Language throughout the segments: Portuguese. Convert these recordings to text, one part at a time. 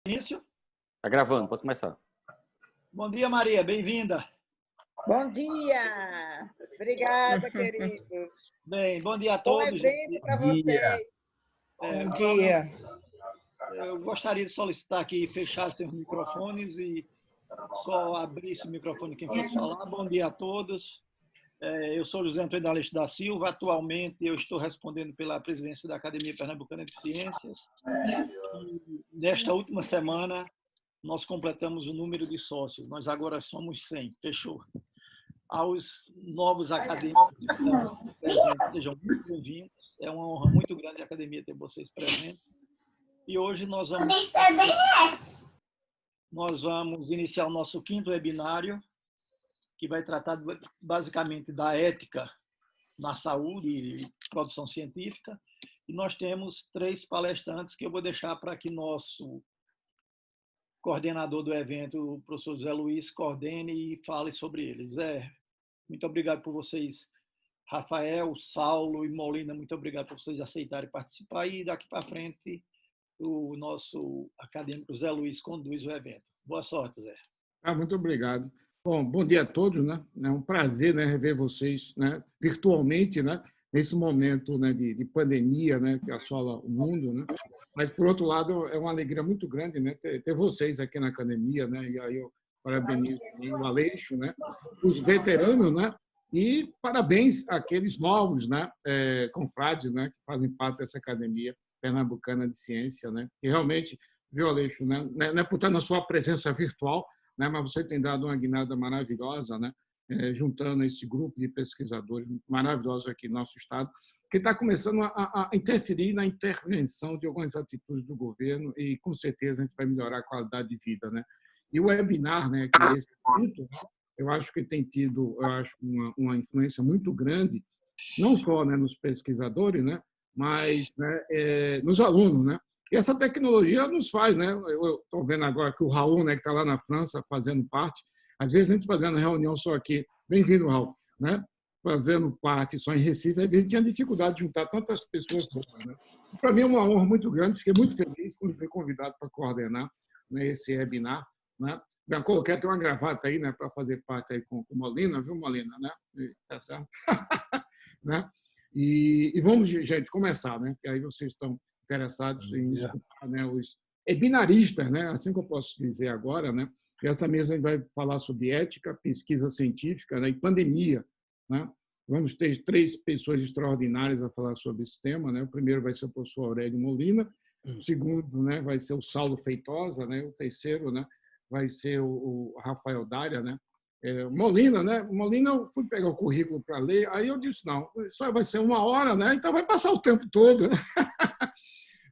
Início? Tá gravando, pode começar. Bom dia, Maria, bem-vinda. Bom dia! Obrigada, queridos. Bem, bom dia a Bom todos. evento para vocês. Bom dia. Eu gostaria de solicitar que fechassem os microfones e só abrisse o microfone quem fosse falar. Bom dia a todos. Eu sou José Antônio Aleixo da Silva. Atualmente, eu estou respondendo pela presidência da Academia Pernambucana de Ciências. E nesta última semana, nós completamos o número de sócios. Nós agora somos 100. Fechou. Aos novos acadêmicos que estão presentes, sejam muito bem-vindos. É uma honra muito grande a academia ter vocês presentes. E hoje nós vamos iniciar o nosso 5º webinário, que vai tratar basicamente da ética na saúde e produção científica. E nós temos 3 palestrantes que eu vou deixar para que nosso coordenador do evento, o professor Zé Luiz, coordene e fale sobre eles. Muito obrigado por vocês, Rafael, Saulo e Molina, muito obrigado por vocês aceitarem participar. E daqui para frente, o nosso acadêmico Zé Luiz conduz o evento. Boa sorte, Zé. Muito obrigado. Bom dia a todos, né? É um prazer, né, rever vocês, né, virtualmente, né, nesse momento, né, de pandemia, né, que assola o mundo, né? Mas, por outro lado, é uma alegria muito grande, né, ter vocês aqui na academia, né? E aí eu parabenizo o Aleixo, né, os veteranos, né? E parabéns àqueles novos, né, confrades, né, que fazem parte dessa academia pernambucana de ciência, né? E realmente, viu, Aleixo, né, não é por estar na sua presença virtual, né, mas você tem dado uma guinada maravilhosa, né, juntando esse grupo de pesquisadores maravilhosos aqui no nosso estado, que está começando a interferir na intervenção de algumas atitudes do governo e, com certeza, a gente vai melhorar a qualidade de vida, né? E o webinar, né, que é esse título, eu acho que tem tido, uma influência muito grande, não só, né, nos pesquisadores, né, mas, né, nos alunos, né? E essa tecnologia nos faz, né? Eu estou vendo agora que o Raul, né, que está lá na França fazendo parte, às vezes a gente fazendo reunião só aqui, bem-vindo, Raul, né? Fazendo parte só em Recife, às vezes tinha dificuldade de juntar tantas pessoas boas, né? Para mim é uma honra muito grande, fiquei muito feliz quando fui convidado para coordenar, né, esse webinar, né? Já coloquei até uma gravata aí, né, para fazer parte aí com o Molina, viu, Molina, né? Tá certo? Né? E vamos, gente, começar, né? Que aí vocês estão interessados em escutar, né, os webinaristas, né? Assim que eu posso dizer agora, né? E essa mesa vai falar sobre ética, pesquisa científica, né, e pandemia, né? Vamos ter 3 pessoas extraordinárias a falar sobre esse tema, né? O primeiro vai ser o professor Aurélio Molina, o segundo, né, vai ser o Saulo Feitosa, né? O terceiro, né, vai ser o Rafael Dária, né? Molina, né? Molina, eu fui pegar o currículo para ler, aí eu disse, não, só vai ser 1 hora, né? Então vai passar o tempo todo,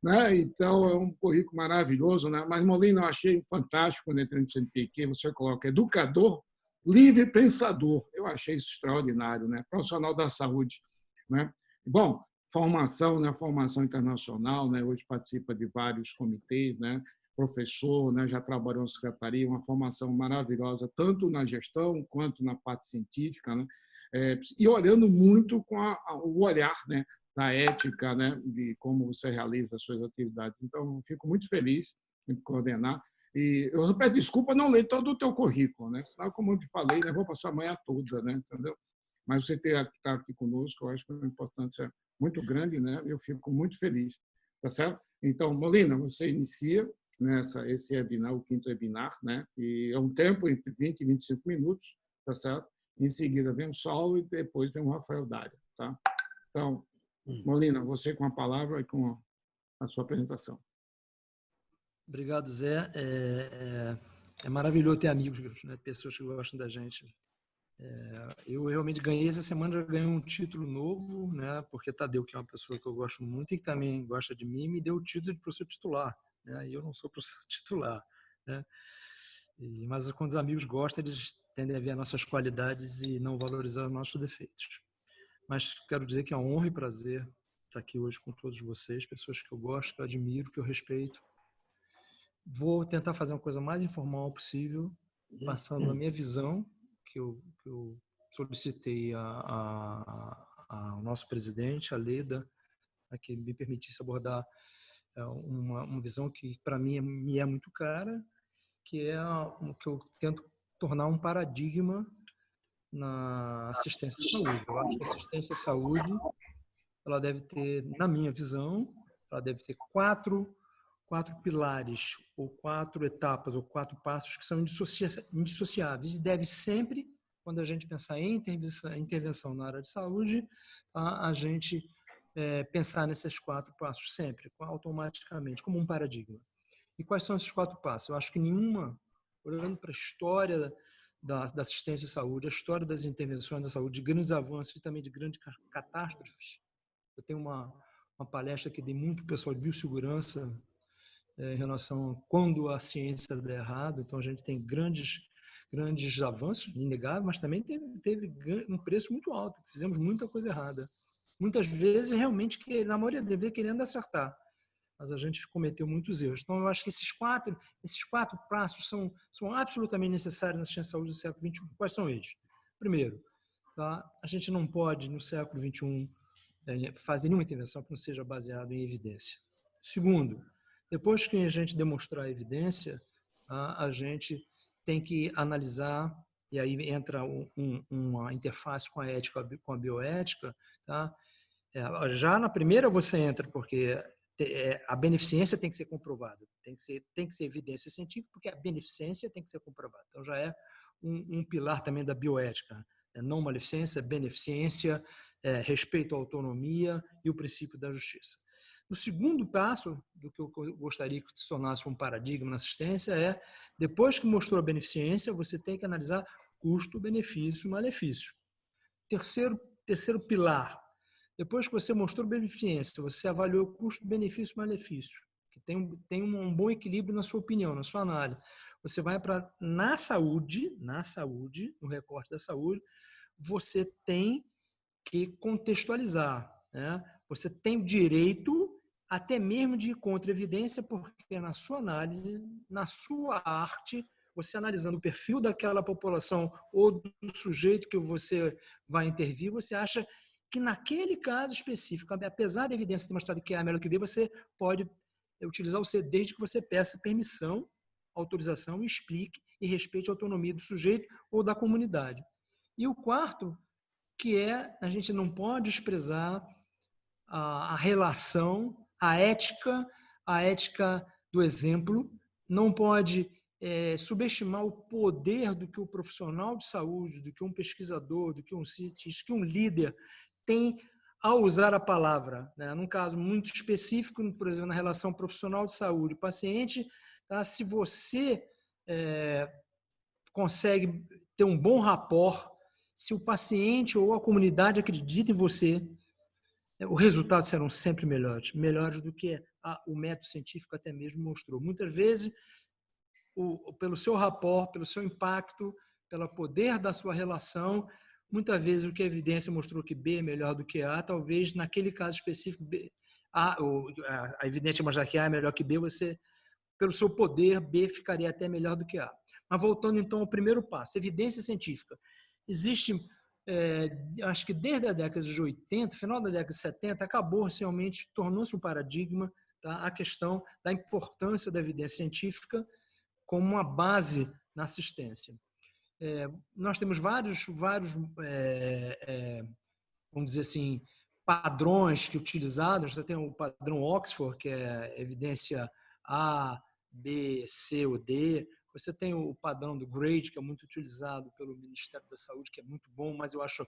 né? Então é um currículo maravilhoso, né? Mas Molina, eu achei fantástico quando entrei no CNPq, você coloca educador, livre pensador, eu achei isso extraordinário, né? Profissional da saúde, né? Bom, formação, né? Formação internacional, né? Hoje participa de vários comitês, né? Professor, né? Já trabalhou na secretaria, uma formação maravilhosa, tanto na gestão quanto na parte científica, né? E olhando muito com o olhar, né, da ética, né, de como você realiza as suas atividades. Então, eu fico muito feliz em coordenar. E eu peço desculpa não ler todo o teu currículo, né? Senão, como eu te falei, eu vou passar a manhã toda, né? Entendeu? Mas você ter estar aqui conosco, eu acho que é uma importância muito grande, né? Eu fico muito feliz, tá certo? Então, Molina, você inicia esse webinar, o 5º webinar, né? E é um tempo entre 20 e 25 minutos, tá certo? Em seguida vem o Saulo e depois vem o Rafael Dária, tá? Então, Molina, você com a palavra e com a sua apresentação. Obrigado, Zé. É maravilhoso ter amigos, né? Pessoas que gostam da gente. Eu realmente ganhei essa semana, já ganhei um título novo, né? Porque Tadeu, que é uma pessoa que eu gosto muito e que também gosta de mim, me deu o título de professor titular, né? E eu não sou professor titular, né? Mas quando os amigos gostam, eles tendem a ver as nossas qualidades e não valorizar os nossos defeitos. Mas quero dizer que é uma honra e prazer estar aqui hoje com todos vocês, pessoas que eu gosto, que eu admiro, que eu respeito. Vou tentar fazer uma coisa mais informal possível, passando a minha visão, que eu solicitei ao nosso presidente, a Leda, a que me permitisse abordar uma visão que, para mim, me é muito cara, que é o que eu tento tornar um paradigma na assistência à saúde. Eu acho que a assistência à saúde, ela deve ter, na minha visão, ela deve ter quatro pilares, ou 4 etapas, ou 4 passos que são indissociáveis. E deve sempre, quando a gente pensar em intervenção na área de saúde, a gente pensar nesses 4 passos sempre, automaticamente, como um paradigma. E quais são esses 4 passos? Eu acho que nenhuma, olhando para a história da assistência à saúde, a história das intervenções da saúde, de grandes avanços e também de grandes catástrofes. Eu tenho uma palestra que dei muito pessoal de biossegurança em relação a quando a ciência dá errado. Então, a gente tem grandes avanços, inegável, mas também teve um preço muito alto. Fizemos muita coisa errada. Muitas vezes, realmente, na maioria das vezes, querendo acertar. Mas a gente cometeu muitos erros. Então, eu acho que esses quatro passos são absolutamente necessários na assistência à saúde do século XXI. Quais são eles? Primeiro, tá? A gente não pode, no século XXI, fazer nenhuma intervenção que não seja baseada em evidência. Segundo, depois que a gente demonstrar a evidência, a gente tem que analisar, e aí entra uma interface com a ética, com a bioética. Tá? Já na primeira você entra, porque a beneficência tem que ser comprovada, tem que ser evidência científica, porque a beneficência tem que ser comprovada. Então, já é um pilar também da bioética. Não maleficência, beneficência, respeito à autonomia e o princípio da justiça. O segundo passo do que eu gostaria que se tornasse um paradigma na assistência depois que mostrou a beneficência, você tem que analisar custo, benefício, malefício. Terceiro pilar, depois que você mostrou beneficência, você avaliou custo, benefício, malefício, que tem um bom equilíbrio na sua opinião, na sua análise. Você vai para na saúde, no recorte da saúde, você tem que contextualizar, né? Você tem o direito até mesmo de ir contra a evidência, porque na sua análise, na sua arte, você analisando o perfil daquela população ou do sujeito que você vai intervir, você acha que naquele caso específico, apesar da evidência ter mostrado que A é melhor que B, você pode utilizar o C desde que você peça permissão, autorização, explique e respeite a autonomia do sujeito ou da comunidade. E o quarto, que a gente não pode desprezar a relação, a ética do exemplo, não pode subestimar o poder do que o profissional de saúde, do que um pesquisador, do que um cientista, que um líder tem ao usar a palavra. Né? Num caso muito específico, por exemplo, na relação profissional de saúde, paciente, tá? Se você consegue ter um bom rapport, se o paciente ou a comunidade acredita em você, os resultados serão sempre melhores do que o método científico até mesmo mostrou. Muitas vezes, pelo seu rapport, pelo seu impacto, pelo poder da sua relação, muitas vezes o que a evidência mostrou que B é melhor do que A, talvez naquele caso específico, a evidência mostrar que A é melhor que B, você, pelo seu poder, B ficaria até melhor do que A. Mas voltando então ao primeiro passo, evidência científica. Existe, acho que desde a década de 80, final da década de 70, acabou realmente, tornou-se um paradigma, tá? A questão da importância da evidência científica como uma base na assistência. Nós temos vários vamos dizer assim, padrões que utilizados. Você tem o padrão Oxford, que é evidência A, B, C ou D. Você tem o padrão do GRADE, que é muito utilizado pelo Ministério da Saúde, que é muito bom, mas eu acho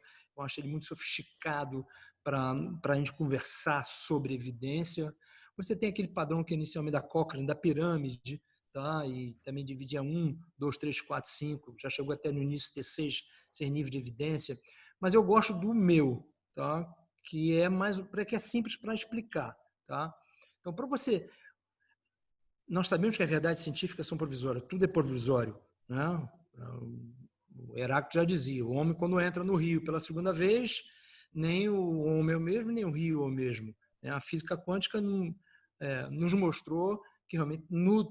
ele muito sofisticado para a gente conversar sobre evidência. Você tem aquele padrão que é inicialmente da Cochrane, da pirâmide, tá? E também dividia 1, 2, 3, 4, 5. Já chegou até no início ter 6 níveis de evidência. Mas eu gosto do meu, tá? Que é simples para explicar. Tá? Então, para você... Nós sabemos que as verdades científicas são provisórias, tudo é provisório. Né? O Heráclito já dizia, o homem quando entra no rio pela segunda vez, nem o homem é o mesmo, nem o rio é o mesmo. A física quântica nos mostrou que realmente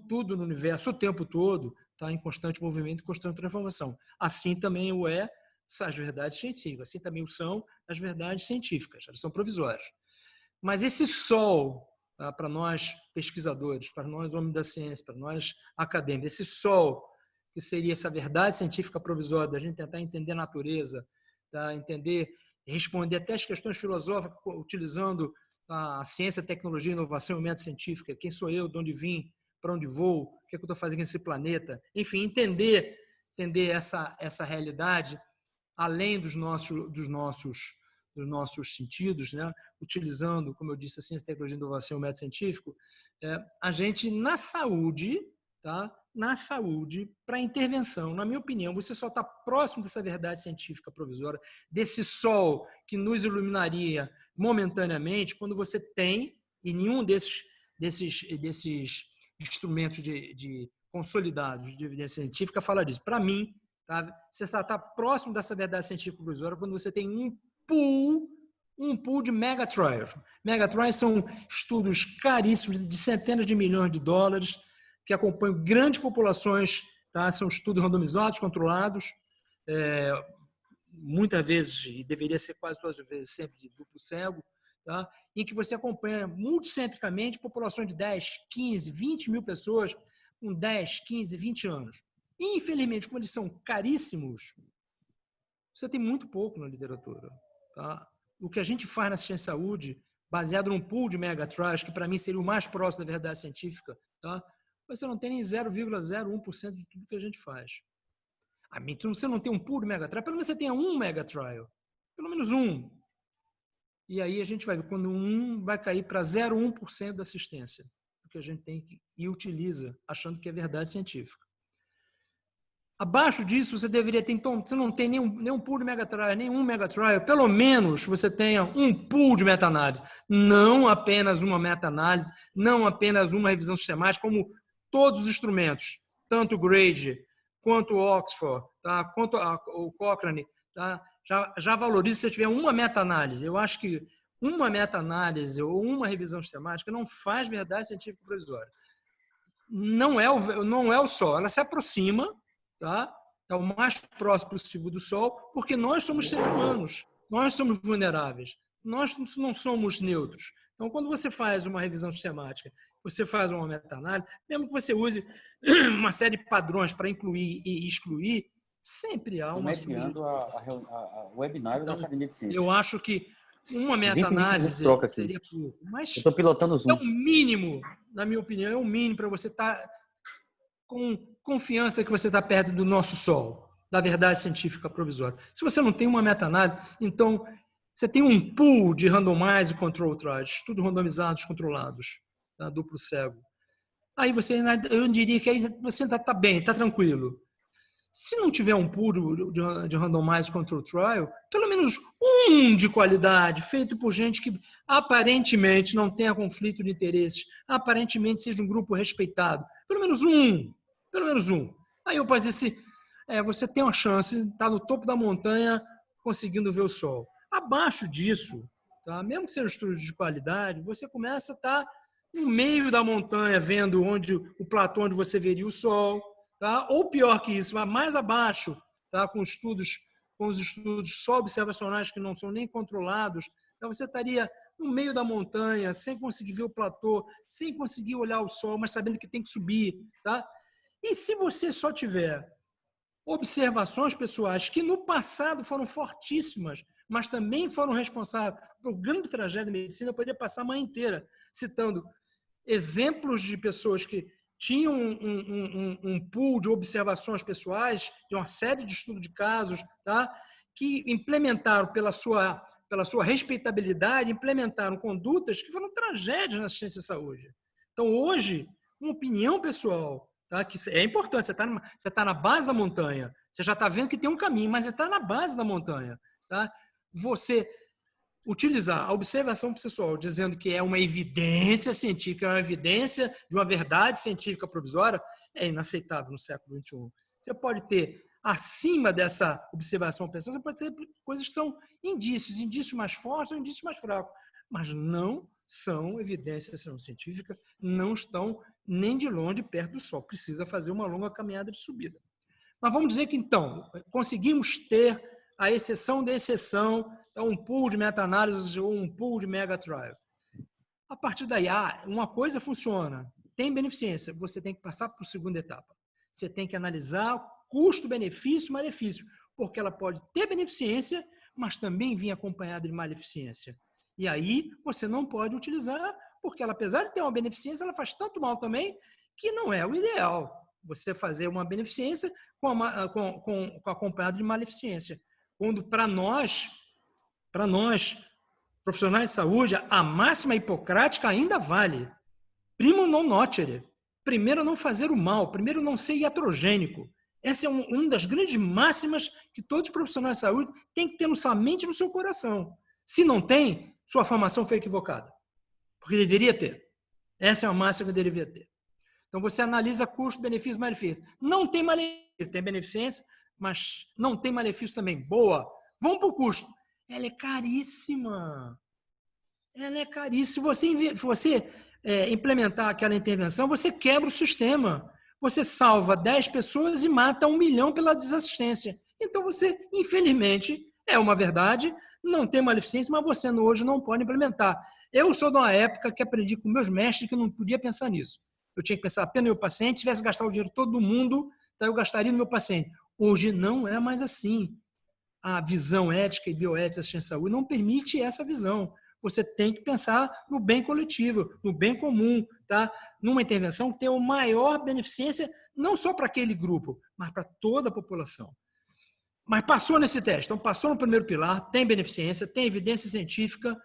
tudo no universo, o tempo todo, está em constante movimento, constante transformação. Assim também as verdades científicas, assim também são as verdades científicas, elas são provisórias. Mas esse sol tá? Para nós pesquisadores, para nós homens da ciência, para nós acadêmicos. Esse sol, que seria essa verdade científica provisória, da gente tentar entender a natureza, tá? Entender, responder até as questões filosóficas utilizando a ciência, a tecnologia, a inovação e o método científico. Quem sou eu, de onde vim, para onde vou, o que é que eu estou fazendo nesse planeta. Enfim, entender essa realidade além dos nossos sentidos, né? Utilizando, como eu disse, a ciência, a tecnologia, a inovação e o método científico, a gente, na saúde, tá? Na saúde, para intervenção, na minha opinião, você só está próximo dessa verdade científica provisória, desse sol que nos iluminaria momentaneamente, quando você tem, e nenhum desses instrumentos de consolidados de evidência científica fala disso. Para mim, tá? Você está próximo dessa verdade científica provisória quando você tem um pool de megatrials. Megatrials são estudos caríssimos de centenas de milhões de dólares que acompanham grandes populações, tá? São estudos randomizados, controlados, muitas vezes, e deveria ser quase todas as vezes, sempre de duplo cego, tá? Em que você acompanha multicentricamente populações de 10, 15, 20 mil pessoas com 10, 15, 20 anos. E, infelizmente, como eles são caríssimos, você tem muito pouco na literatura. Tá? O que a gente faz na ciência de saúde, baseado num pool de megatrials, que para mim seria o mais próximo da verdade científica, tá? Você não tem nem 0,01% de tudo que a gente faz. Então, você não tem um pool de megatrial, pelo menos você tenha um megatrial. Pelo menos um. E aí a gente vai ver quando um vai cair para 0,1% da assistência, que a gente tem e utiliza, achando que é verdade científica. Abaixo disso, você deveria ter, então, você não tem nenhum pool de megatrial, nenhum megatrial, pelo menos você tenha um pool de meta-análise, não apenas uma meta-análise, não apenas uma revisão sistemática, como todos os instrumentos, tanto o Grade, quanto o Oxford, tá? Quanto o Cochrane, tá? Já valoriza se você tiver uma meta-análise. Eu acho que uma meta-análise ou uma revisão sistemática não faz verdade científica provisória. Não é o Sol. Ela se aproxima, tá? Está o mais próximo possível do Sol, porque nós somos seres humanos. Nós somos vulneráveis. Nós não somos neutros. Então, quando você faz uma revisão sistemática, você faz uma meta-análise, mesmo que você use uma série de padrões para incluir e excluir, sempre há uma mediando o webinário da Academia de Ciências. Eu acho que uma meta-análise seria pouco. Mas eu estou pilotando o Zoom. É o mínimo, na minha opinião, é o mínimo para você estar com confiança que você está perto do nosso Sol, da verdade científica provisória. Se você não tem uma meta-análise, então você tem um pool de randomized control trials, estudos randomizados controlados, tá? Duplo cego. Aí eu diria que aí você está bem, está tranquilo. Se não tiver um pool de randomized control trial, pelo menos um de qualidade, feito por gente que aparentemente não tenha conflito de interesses, aparentemente seja um grupo respeitado. Pelo menos um. Pelo menos um. Aí eu posso dizer assim, você tem uma chance de estar no topo da montanha conseguindo ver o Sol. Abaixo disso, tá? Mesmo que seja um estudo de qualidade, você começa a estar no meio da montanha, vendo o platô onde você veria o Sol. Tá? Ou pior que isso, mais abaixo, tá? com os estudos só observacionais que não são nem controlados, então você estaria no meio da montanha, sem conseguir ver o platô, sem conseguir olhar o Sol, mas sabendo que tem que subir. Tá? E se você só tiver observações pessoais que no passado foram fortíssimas, mas também foram responsáveis por grande tragédia da medicina, eu poderia passar a manhã inteira citando exemplos de pessoas que tinham um pool de observações pessoais, de uma série de estudos de casos, tá? Que implementaram, pela sua respeitabilidade, implementaram condutas que foram tragédias na assistência à saúde. Então, hoje, uma opinião pessoal, tá? Que é importante, você está na base da montanha, você já está vendo que tem um caminho, mas você está na base da montanha. Tá? Você utilizar a observação pessoal dizendo que é uma evidência científica, é uma evidência de uma verdade científica provisória, é inaceitável no século XXI. Você pode ter, acima dessa observação pessoal, você pode ter coisas que são indícios mais fortes ou indícios mais fracos, mas não são evidências científicas, não estão nem de longe perto do Sol. Precisa fazer uma longa caminhada de subida. Mas vamos dizer que, então, conseguimos ter a exceção da exceção, um pool de meta-análises ou um pool de megatrial. A partir daí, uma coisa funciona, tem beneficência, você tem que passar para a segunda etapa. Você tem que analisar custo-benefício, malefício, porque ela pode ter beneficência, mas também vir acompanhada de maleficência. E aí você não pode utilizar, porque ela, apesar de ter uma beneficência, ela faz tanto mal também que não é o ideal. Você fazer uma beneficência com acompanhado de maleficência. Quando, para nós, profissionais de saúde, a máxima hipocrática ainda vale. Primo non nocere. Primeiro, não fazer o mal. Primeiro, não ser iatrogênico. Essa é uma das grandes máximas que todos os profissionais de saúde têm que ter somente no seu coração. Se não tem, sua formação foi equivocada. Porque deveria ter. Essa é a máxima que deveria ter. Então, você analisa custo, benefício, malefício. Não tem malefício, tem beneficência, mas não tem malefício também. Boa. Vamos para o custo. Ela é caríssima. Ela é caríssima. Se você implementar aquela intervenção, você quebra o sistema. Você salva 10 pessoas e mata 1 milhão pela desassistência. Então, você, infelizmente, é uma verdade, não tem maleficência, mas você hoje não pode implementar. Eu sou de uma época que aprendi com meus mestres que eu não podia pensar nisso. Eu tinha que pensar apenas no meu paciente, se tivesse que gastar o dinheiro de todo mundo, então eu gastaria no meu paciente. Hoje não é mais assim. A visão ética e bioética da assistência à saúde não permite essa visão. Você tem que pensar no bem coletivo, no bem comum, tá? Numa intervenção que tenha uma maior beneficência, não só para aquele grupo, mas para toda a população. Mas passou nesse teste, então passou no primeiro pilar, tem beneficência, tem evidência científica,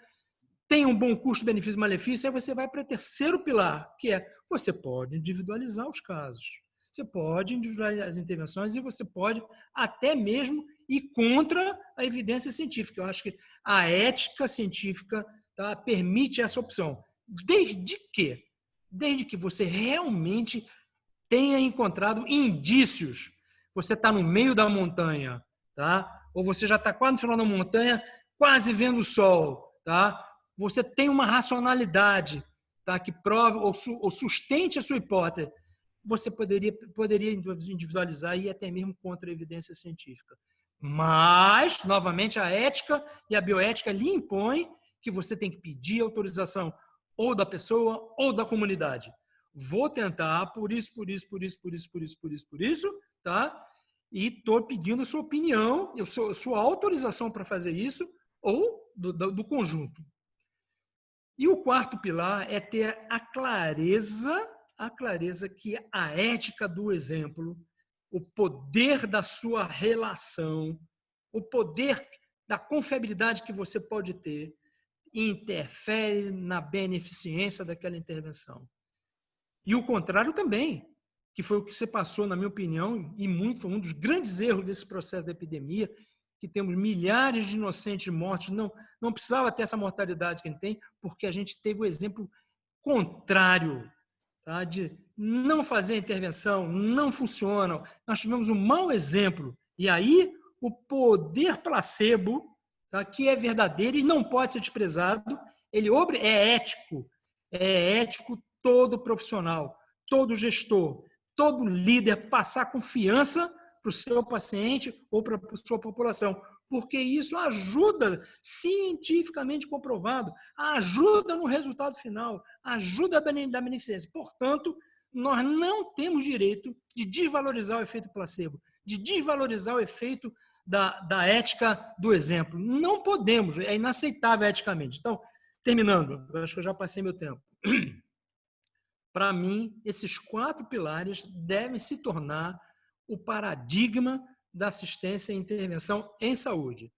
tem um bom custo-benefício-malefício, aí você vai para o terceiro pilar, que é você pode individualizar os casos. Você pode individualizar as intervenções e você pode até mesmo ir contra a evidência científica. Eu acho que a ética científica, tá, permite essa opção. Desde que você realmente tenha encontrado indícios. Você está no meio da montanha, tá? Ou você já está quase no final da montanha, quase vendo o sol, tá? Você tem uma racionalidade, tá, que prove ou sustente a sua hipótese. Você poderia individualizar e ir até mesmo contra a evidência científica. Mas, novamente, a ética e a bioética lhe impõem que você tem que pedir autorização ou da pessoa ou da comunidade. Vou tentar por isso, tá? E estou pedindo a sua opinião, sua autorização para fazer isso ou do conjunto. E o quarto pilar é ter a clareza que a ética do exemplo, o poder da sua relação, o poder da confiabilidade que você pode ter, interfere na beneficência daquela intervenção. E o contrário também, que foi o que você passou, na minha opinião, e foi um dos grandes erros desse processo da epidemia, que temos milhares de inocentes mortos, não precisava ter essa mortalidade que a gente tem, porque a gente teve o exemplo contrário, tá, de não fazer a intervenção, não funciona. Nós tivemos um mau exemplo. E aí, o poder placebo, tá, que é verdadeiro e não pode ser desprezado, ele é ético todo profissional, todo gestor, todo líder passar confiança para o seu paciente ou para a sua população, porque isso ajuda, cientificamente comprovado, ajuda no resultado final, ajuda da beneficência. Portanto, nós não temos direito de desvalorizar o efeito placebo, de desvalorizar o efeito da ética do exemplo. Não podemos, é inaceitável eticamente. Então, terminando, eu acho que eu já passei meu tempo. Para mim, esses 4 pilares devem se tornar o paradigma da assistência e intervenção em saúde.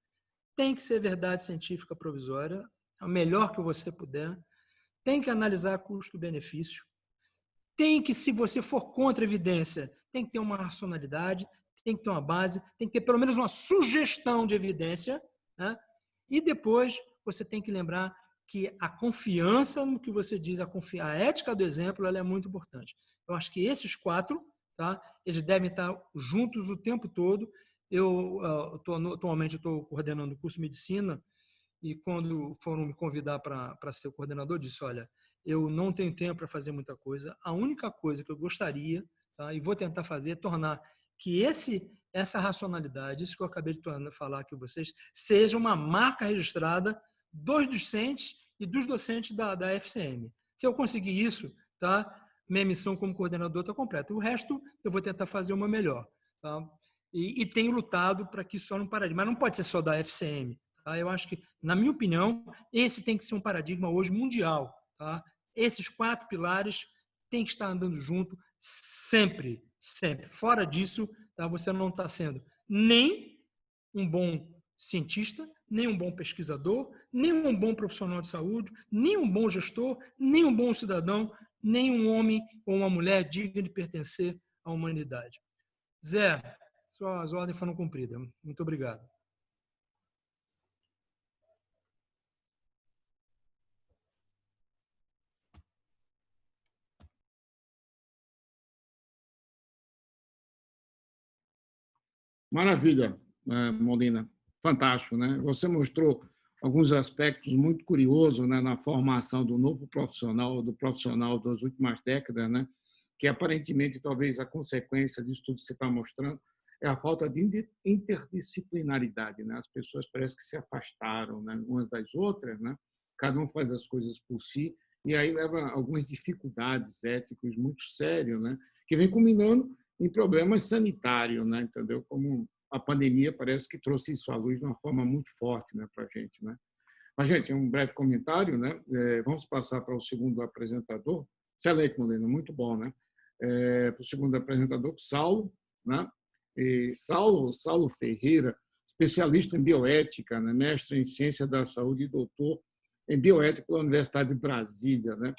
Tem que ser verdade científica provisória, o melhor que você puder. Tem que analisar custo-benefício. Tem que, se você for contra a evidência, tem que ter uma racionalidade, tem que ter uma base, tem que ter pelo menos uma sugestão de evidência, né? E depois você tem que lembrar que a confiança no que você diz, a ética do exemplo, ela é muito importante. Eu acho que esses 4, tá, eles devem estar juntos o tempo todo. Atualmente eu estou coordenando o curso de medicina e quando foram me convidar para ser o coordenador, disse, olha, eu não tenho tempo para fazer muita coisa. A única coisa que eu gostaria, tá, e vou tentar fazer, é tornar que essa racionalidade, isso que eu acabei de falar aqui com vocês, seja uma marca registrada dos docentes e dos docentes da FCM. Se eu conseguir isso, tá? Minha missão como coordenador está completa. O resto, eu vou tentar fazer uma melhor. Tá? E tenho lutado para que isso torne um paradigma. Mas não pode ser só da FCM. Tá? Eu acho que, na minha opinião, esse tem que ser um paradigma hoje mundial. Tá? Esses 4 pilares têm que estar andando junto sempre, sempre. Fora disso, tá? Você não está sendo nem um bom cientista, nem um bom pesquisador, nem um bom profissional de saúde, nem um bom gestor, nem um bom cidadão, nem um homem ou uma mulher digna de pertencer à humanidade. Zé, suas ordens foram cumpridas. Muito obrigado. Maravilha, Molina. Fantástico, né? Você mostrou alguns aspectos muito curiosos, né, na formação do novo profissional, do profissional das últimas décadas, né, que aparentemente talvez a consequência disso tudo que você está mostrando é a falta de interdisciplinaridade, né? As pessoas parecem que se afastaram, né, umas das outras, né? Cada um faz as coisas por si e aí leva a algumas dificuldades éticas muito sérias, né, que vem culminando em problemas sanitários, né, entendeu? Como a pandemia parece que trouxe isso à luz de uma forma muito forte, né, para a gente, né? Mas, gente, um breve comentário, né? Vamos passar para o segundo apresentador. Excelente, Molina, muito bom, né? Para o segundo apresentador, Saulo, né? E Saulo Ferreira, especialista em bioética, né? Mestre em ciência da saúde e doutor em bioética pela Universidade de Brasília, né?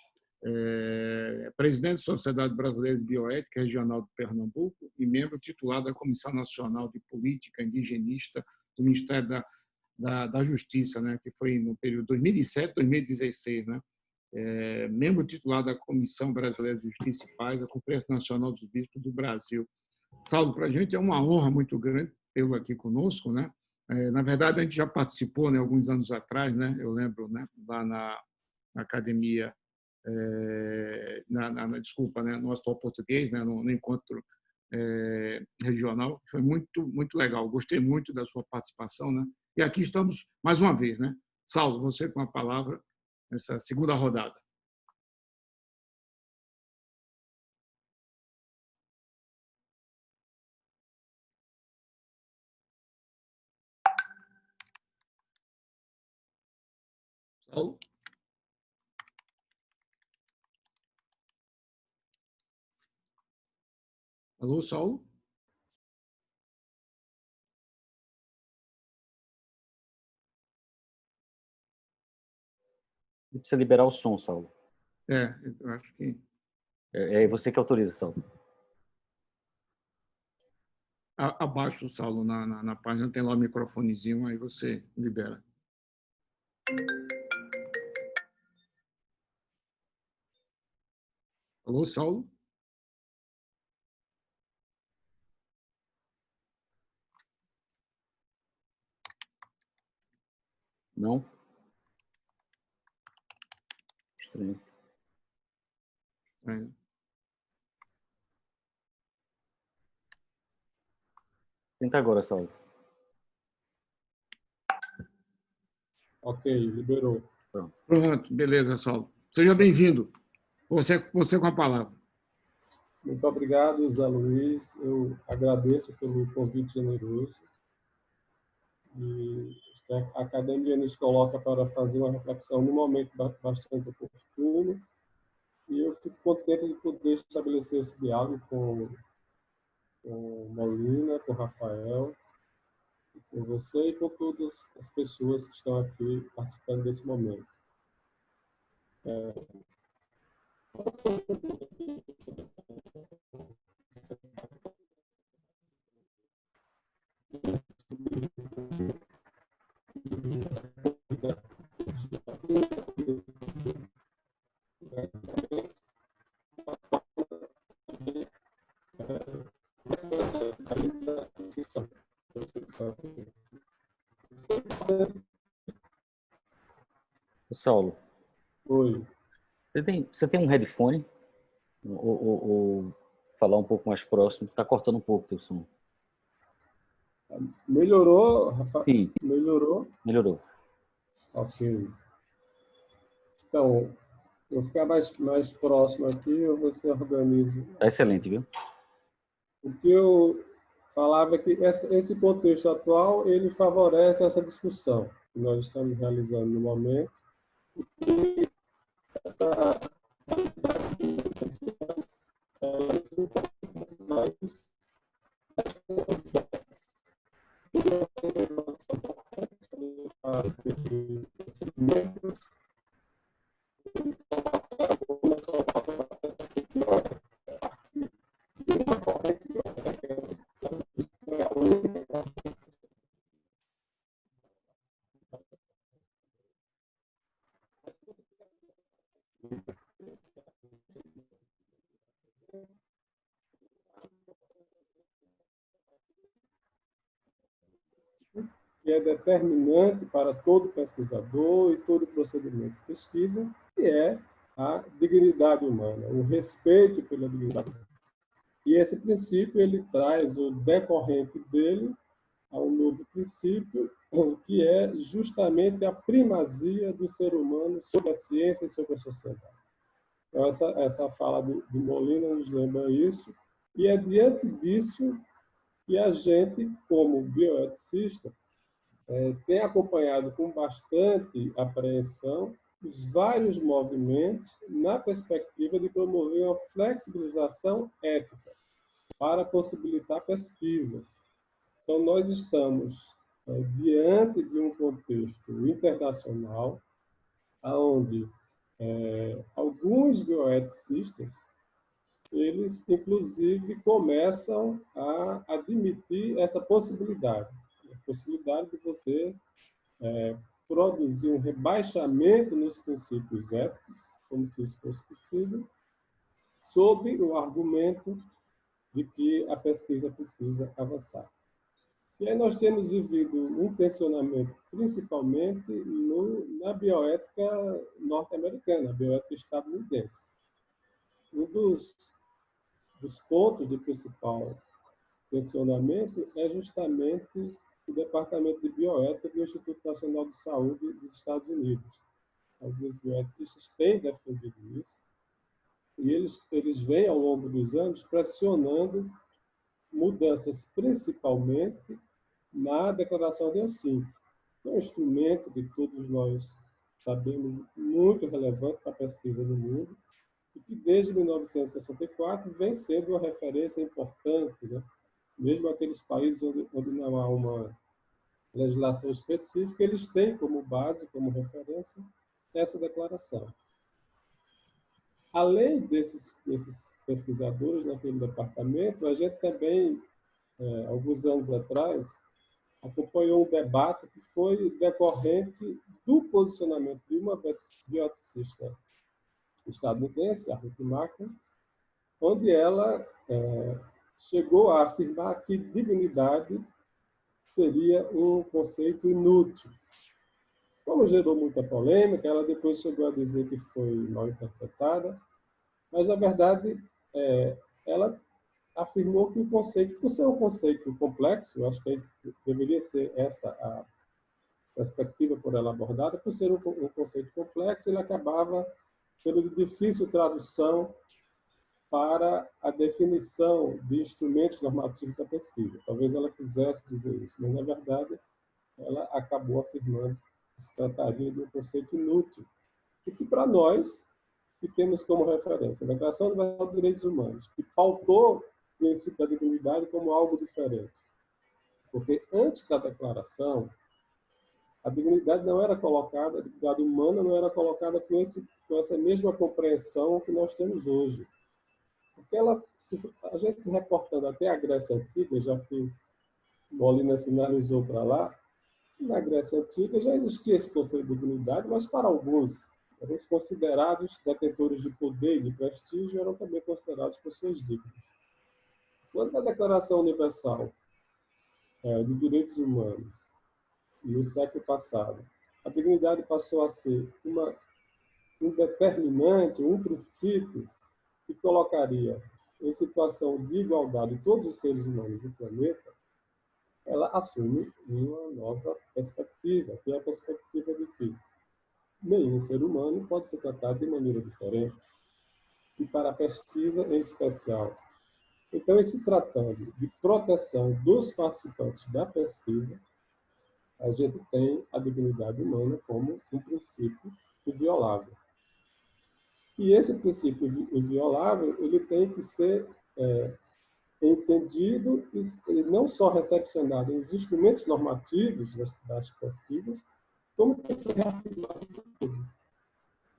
Presidente da Sociedade Brasileira de Bioética Regional de Pernambuco e membro titular da Comissão Nacional de Política Indigenista do Ministério da Justiça, né, que foi no período 2007-2016, né, membro titular da Comissão Brasileira de Justiça e Paz, da Conferência Nacional dos Bispos do Brasil. Saulo, para a gente é uma honra muito grande tê-lo aqui conosco, né? Na verdade, a gente já participou, né, alguns anos atrás, né, eu lembro, né, lá na academia, desculpa, né, no Hospital Português, né, no encontro regional, foi muito legal. Gostei muito da sua participação, né? E aqui estamos mais uma vez, né? Saulo, você com a palavra nessa segunda rodada. Saulo? Alô, Saulo? Precisa liberar o som, Saulo. Eu acho que... É você que autoriza, Saulo. Abaixo, Saulo, na página tem lá o microfonezinho, aí você libera. Alô, Saulo? Não? Estranho. Tenta agora, Saulo. Ok, liberou. Pronto, beleza, Saulo. Seja bem-vindo. Você com a palavra. Muito obrigado, Zé Luiz. Eu agradeço pelo convite generoso. E a academia nos coloca para fazer uma reflexão num momento bastante oportuno. E eu fico contente de poder estabelecer esse diálogo com Molina, com Rafael, com você e com todas as pessoas que estão aqui participando desse momento. Saulo. Oi. Você tem um headphone? Ou falar um pouco mais próximo? Está cortando um pouco o teu som. Melhorou, Rafa? Sim. Melhorou? Melhorou. Ok. Então, vou ficar mais próximo aqui, ou você organiza. Tá excelente, viu? O que eu falava é que esse contexto atual ele favorece essa discussão que nós estamos realizando no momento. Essa que é determinante para todo pesquisador e todo procedimento de pesquisa, que é a dignidade humana, o respeito pela dignidade humana. E esse princípio ele traz o decorrente dele a um novo princípio, que é justamente a primazia do ser humano sobre a ciência e sobre a sociedade. Então, essa fala de Molina nos lembra isso, e é diante disso que a gente, como bioeticista, tem acompanhado com bastante apreensão os vários movimentos na perspectiva de promover uma flexibilização ética para possibilitar pesquisas. Então, nós estamos diante de um contexto internacional onde alguns bioeticistas, eles, inclusive, começam a admitir essa possibilidade. A possibilidade de você produzir um rebaixamento nos princípios éticos, como se isso fosse possível, sob o argumento de que a pesquisa precisa avançar. E aí nós temos vivido um tensionamento, principalmente na bioética norte-americana, a bioética estadunidense. Um dos pontos de principal tensionamento é justamente o Departamento de Bioética do Instituto Nacional de Saúde dos Estados Unidos. Alguns bioeticistas têm defendido isso, e eles vêm, ao longo dos anos, pressionando mudanças, principalmente na Declaração de Helsinki, que é um instrumento que todos nós sabemos muito relevante para a pesquisa no mundo, e que desde 1964 vem sendo uma referência importante, né? Mesmo aqueles países onde não há uma legislação específica, eles têm como base, como referência, essa declaração. Além desses pesquisadores naquele departamento, a gente também, alguns anos atrás, acompanhou um debate que foi decorrente do posicionamento de uma bioeticista estadunidense, a Ruth Markham, onde ela chegou a afirmar que dignidade seria um conceito inútil. Como gerou muita polêmica, ela depois chegou a dizer que foi mal interpretada, mas, na verdade, ela afirmou que o conceito, por ser um conceito complexo, acho que deveria ser essa a perspectiva por ela abordada, por ser um conceito complexo, ele acabava sendo de difícil tradução para a definição de instrumentos normativos da pesquisa. Talvez ela quisesse dizer isso, mas, na verdade, ela acabou afirmando que se trataria de um conceito inútil, e que, para nós, que temos como referência a Declaração Universal dos Direitos Humanos, que pautou o princípio da dignidade como algo diferente. Porque antes da declaração, a dignidade não era colocada, a dignidade humana não era colocada com essa mesma compreensão que nós temos hoje. Porque a gente se reportando até a Grécia Antiga, já que Molina sinalizou para lá, na Grécia Antiga já existia esse conceito de dignidade, mas para alguns, os considerados detentores de poder e de prestígio eram também considerados pessoas dignas. Quando a Declaração Universal de Direitos Humanos, no século passado, a dignidade passou a ser um determinante, um princípio que colocaria em situação de igualdade todos os seres humanos do planeta, ela assume uma nova perspectiva, que é a perspectiva de que nenhum ser humano pode ser tratado de maneira diferente, e para a pesquisa em especial. Então, em se tratando de proteção dos participantes da pesquisa, a gente tem a dignidade humana como um princípio inviolável. E esse princípio inviolável, ele tem que ser entendido e não só recepcionado nos instrumentos normativos das pesquisas, como tem que ser reafirmado no tudo.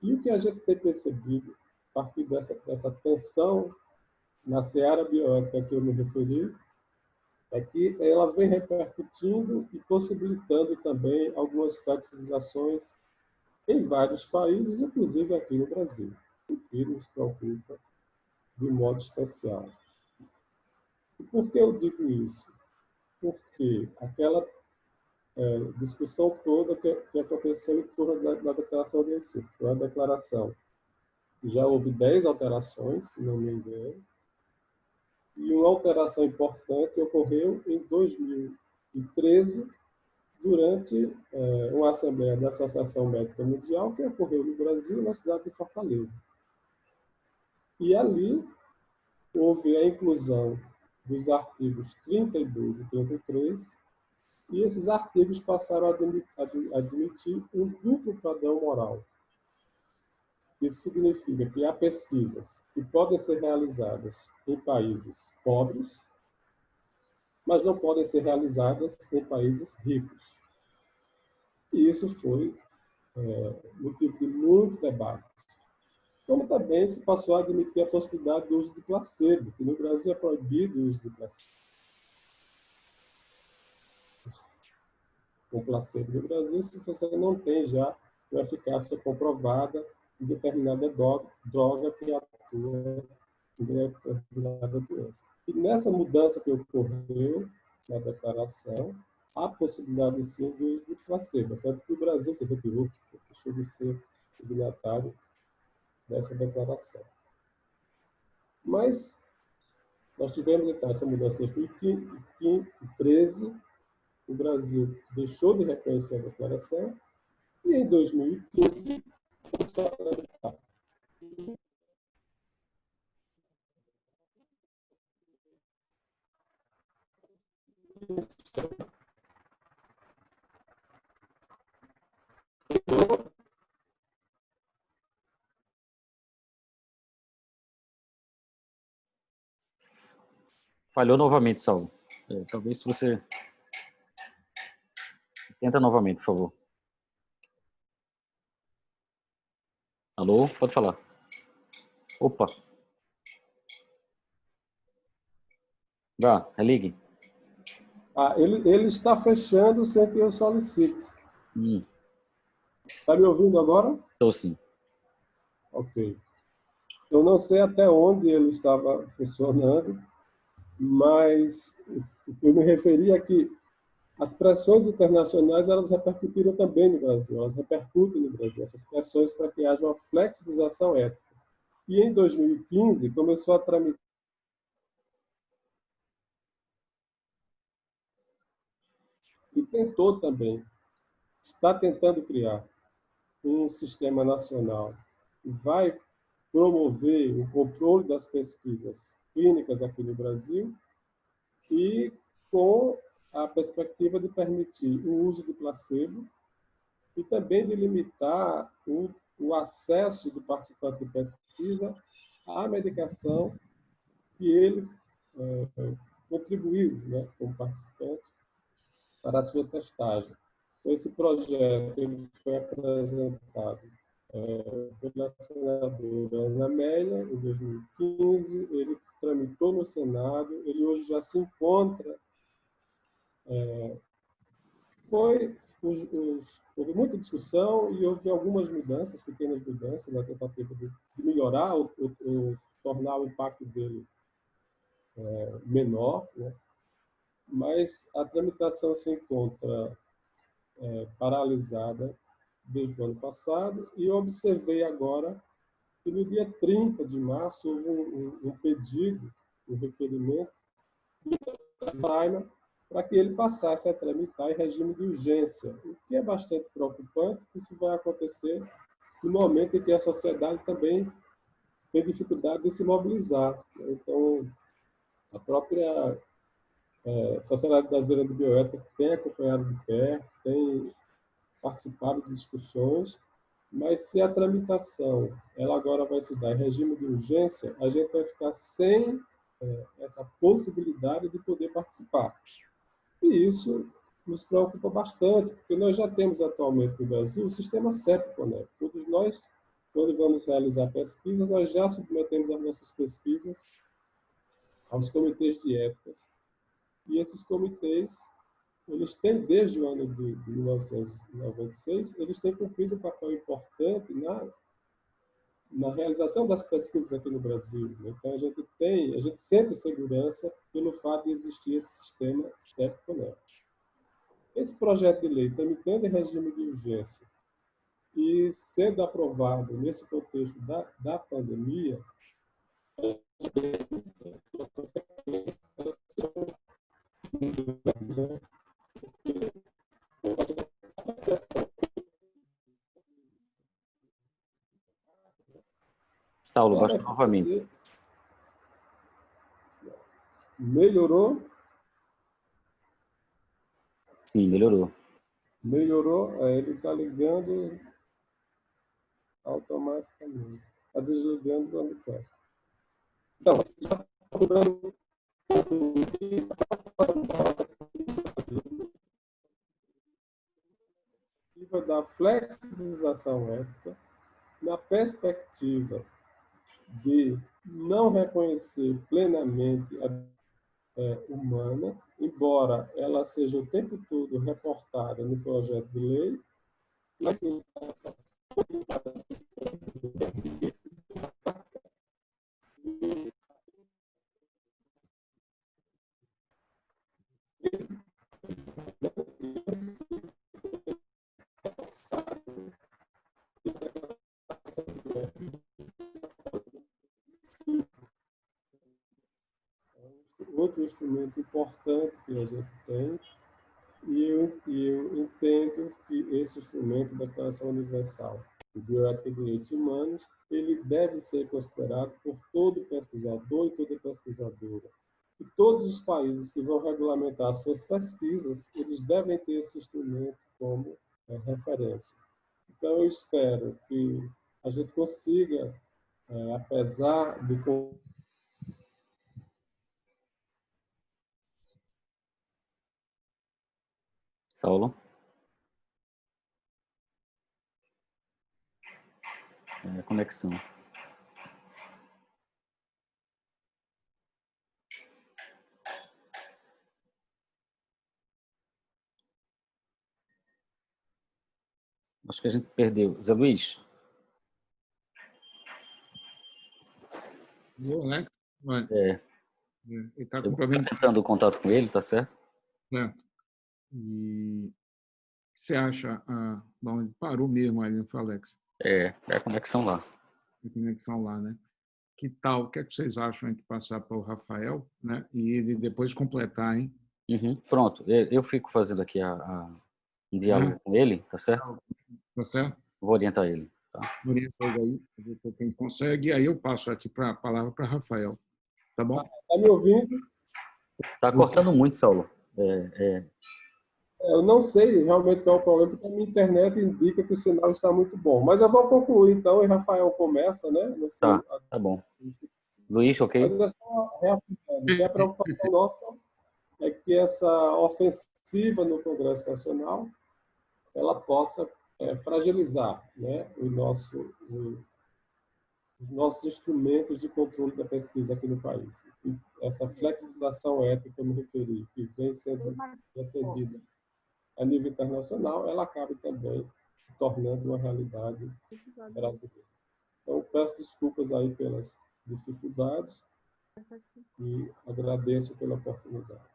E o que a gente tem percebido, a partir dessa tensão na seara bioética que eu me referi, é que ela vem repercutindo e possibilitando também algumas flexibilizações em vários países, inclusive aqui no Brasil, o que nos preocupa de modo especial. E por que eu digo isso? Porque aquela discussão toda que aconteceu em torno da declaração de Recife, foi a declaração. Já houve 10 alterações, se não me engano, e uma alteração importante ocorreu em 2013, durante uma assembleia da Associação Médica Mundial, que ocorreu no Brasil, na cidade de Fortaleza. E ali houve a inclusão dos artigos 32 e 33, e esses artigos passaram a admitir um duplo padrão moral. Isso significa que há pesquisas que podem ser realizadas em países pobres, mas não podem ser realizadas em países ricos. E isso foi motivo de muito debate. Como também se passou a admitir a possibilidade do uso de placebo, que no Brasil é proibido o uso de placebo. Com placebo no Brasil, se você não tem já uma eficácia comprovada em determinada droga que atua em determinada doença. E nessa mudança que ocorreu na declaração, há possibilidade, sim, do uso de placebo. Tanto que o Brasil se retirou, deixou de ser signatário dessa declaração. Mas nós tivemos, então, essa mudança em 2013, o Brasil deixou de reconhecer a declaração, e em 2015, começou a tramitar. Falhou novamente, Saulo. Talvez se você... Tenta novamente, por favor. Alô? Pode falar. Opa. Vá, religue. Ele está fechando sem que eu solicite. Está me ouvindo agora? Estou sim. Ok. Eu não sei até onde ele estava funcionando, mas o que eu me referi é que as pressões internacionais, elas repercutiram também no Brasil, elas repercutem no Brasil, essas pressões para que haja uma flexibilização ética. E em 2015 começou a tramitar e tentou também, está tentando criar um sistema nacional que vai promover o controle das pesquisas clínicas aqui no Brasil e com a perspectiva de permitir o uso de placebo e também de limitar o acesso do participante de pesquisa à medicação que ele contribuiu, né, como participante para a sua testagem. Esse projeto ele foi apresentado pela senadora Ana Amélia, em 2015, ele tramitou no Senado, ele hoje já se encontra. Houve muita discussão e houve algumas mudanças, pequenas mudanças, na tentativa de melhorar ou tornar o impacto dele menor, né? Mas a tramitação se encontra paralisada desde o ano passado, e eu observei agora que no dia 30 de março houve um pedido, um requerimento do China para que ele passasse a tramitar em regime de urgência, o que é bastante preocupante, porque isso vai acontecer no momento em que a sociedade também tem dificuldade de se mobilizar. Então, a própria Sociedade Brasileira de Bioética tem acompanhado de perto, tem participado de discussões, mas se a tramitação ela agora vai se dar em regime de urgência, a gente vai ficar sem essa possibilidade de poder participar. E isso nos preocupa bastante, porque nós já temos atualmente no Brasil o sistema CEP-CONEP. Todos nós, quando vamos realizar pesquisas, nós já submetemos as nossas pesquisas aos comitês de éticas. E esses comitês, eles têm, desde o ano de 1996, eles têm cumprido um papel importante na realização das pesquisas aqui no Brasil. Então, a gente sente segurança pelo fato de existir esse sistema CEP-CONEP. Esse projeto de lei, tramitando em regime de urgência e sendo aprovado nesse contexto da pandemia, Saulo, baixa novamente. Melhorou? Sim, melhorou. Melhorou? Ele está ligando automaticamente. Está desligando quando quer. Então, já está procurando da flexibilização ética na perspectiva de não reconhecer plenamente a humana, embora ela seja o tempo todo reportada no projeto de lei, mas outro instrumento importante que a gente tem, e eu entendo que esse instrumento da Declaração Universal de Bioética e Direitos Humanos, ele deve ser considerado por todo pesquisador e toda pesquisadora. E todos os países que vão regulamentar suas pesquisas, eles devem ter esse instrumento como referência. Então, eu espero que a gente consiga, apesar de... Saulo? Conexão. Acho que a gente perdeu. Zé Luiz? O Alex? É. Ele está Eu com problema. estou tentando contato com ele, tá certo? E você acha... Bom, ele parou mesmo ali no Alex. É a conexão lá. A conexão lá, né? Que tal? O que é que vocês acham de passar para o Rafael, né? E ele depois completar, hein? Uhum, pronto. Eu fico fazendo aqui um diálogo com ele, tá certo? Tá certo? Vou orientar ele. Tá? Orienta ele aí, ver quem consegue, e aí eu passo aqui a palavra para Rafael. Tá bom? Está me ouvindo? Tá cortando muito, Saulo. Eu não sei realmente qual é o problema, porque a minha internet indica que o sinal está muito bom. Mas eu vou concluir, então, e Rafael começa, né? Não sei, tá bom. Luiz, ok? mas é só reafirmando que a preocupação nossa é que essa ofensiva no Congresso Nacional ela possa fragilizar, né, os nossos instrumentos de controle da pesquisa aqui no país. E essa flexibilização ética que eu me referi, que vem sendo defendida a nível internacional, ela acaba também se tornando uma realidade brasileira. Então, peço desculpas aí pelas dificuldades e agradeço pela oportunidade.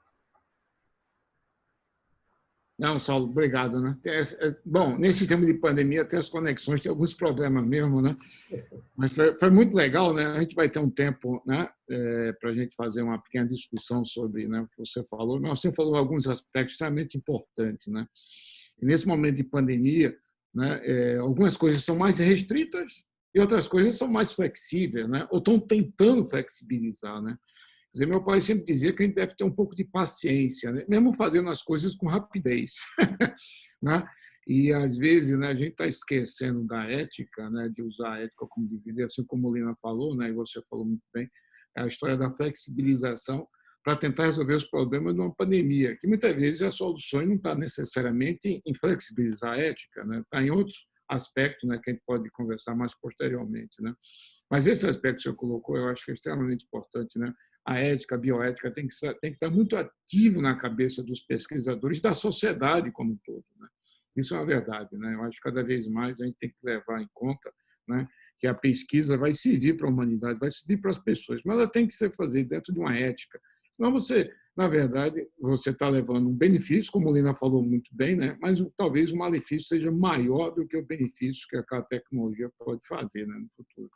Não, Saulo, obrigado, né? Bom, nesse tempo de pandemia, tem as conexões, tem alguns problemas mesmo, né? Mas foi muito legal, né? A gente vai ter um tempo, né, para a gente fazer uma pequena discussão sobre, né, o que você falou. Mas você falou alguns aspectos extremamente importantes, né? E nesse momento de pandemia, né, algumas coisas são mais restritas e outras coisas são mais flexíveis, né? Ou estão tentando flexibilizar, né? Quer dizer, meu pai sempre dizia que a gente deve ter um pouco de paciência, né? Mesmo fazendo as coisas com rapidez, né? E às vezes, né, a gente está esquecendo da ética, né, de usar a ética como deveria, assim como o Lina falou, né, e você falou muito bem, é a história da flexibilização para tentar resolver os problemas de uma pandemia, que muitas vezes a solução não está necessariamente em flexibilizar a ética, né? Está em outros aspectos, né, que a gente pode conversar mais posteriormente, né? Mas esse aspecto que você colocou, eu acho que é extremamente importante, né? A ética, a bioética tem que estar muito ativo na cabeça dos pesquisadores, da sociedade como um todo, né? Isso é uma verdade, né? Eu acho que cada vez mais a gente tem que levar em conta, né, que a pesquisa vai servir para a humanidade, vai servir para as pessoas, mas ela tem que ser feita dentro de uma ética. Senão você, na verdade, você está levando um benefício, como a Lina falou muito bem, né? Mas talvez o malefício seja maior do que o benefício que a tecnologia pode fazer, né, no futuro.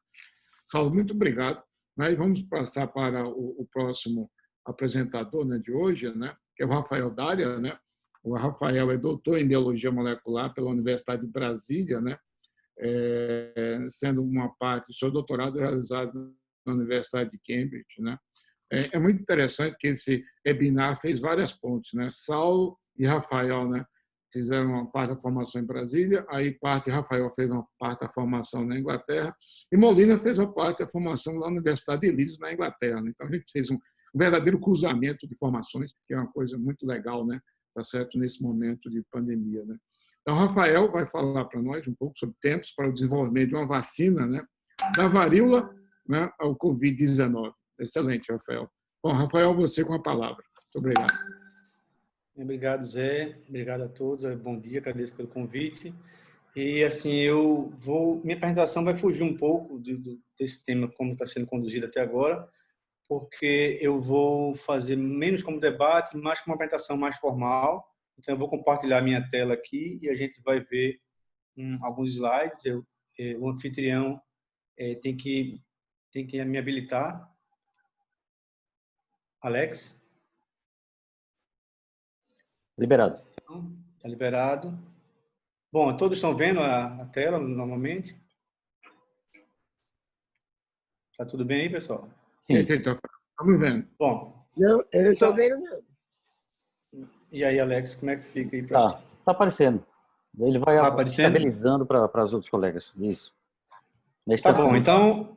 Saulo, muito obrigado. E vamos passar para o próximo apresentador, né, de hoje, né, que é o Rafael Daria, né? O Rafael é doutor em biologia molecular pela Universidade de Brasília, né? Sendo uma parte do seu doutorado realizado na Universidade de Cambridge, né? É muito interessante que esse webinar fez várias pontes, né? Saulo e Rafael, né, fizeram uma parte da formação em Brasília, aí Rafael fez uma parte da formação na Inglaterra, e Molina fez a parte da formação na Universidade de Leeds, na Inglaterra, né? Então, a gente fez um verdadeiro cruzamento de formações, que é uma coisa muito legal, né? Tá certo, nesse momento de pandemia, né? Então, Rafael vai falar para nós um pouco sobre tempos para o desenvolvimento de uma vacina, né, da varíola, né, ao Covid-19. Excelente, Rafael. Bom, Rafael, você com a palavra. Muito obrigado. Obrigado, Zé. Obrigado a todos. Bom dia, agradeço pelo convite. E, assim, minha apresentação vai fugir um pouco desse tema como está sendo conduzido até agora, porque eu vou fazer menos como debate, mais como uma apresentação mais formal. Então, eu vou compartilhar minha tela aqui e a gente vai ver alguns slides. O anfitrião tem que me habilitar. Alex? Liberado. Está liberado. Bom, todos estão vendo a tela normalmente? Está tudo bem aí, pessoal? Sim, estamos vendo. Bom. Não, eu não estou vendo, não. E aí, Alex, como é que fica aí? Tá aparecendo. Ele vai estabilizando para os outros colegas. Isso. Tá bom, então,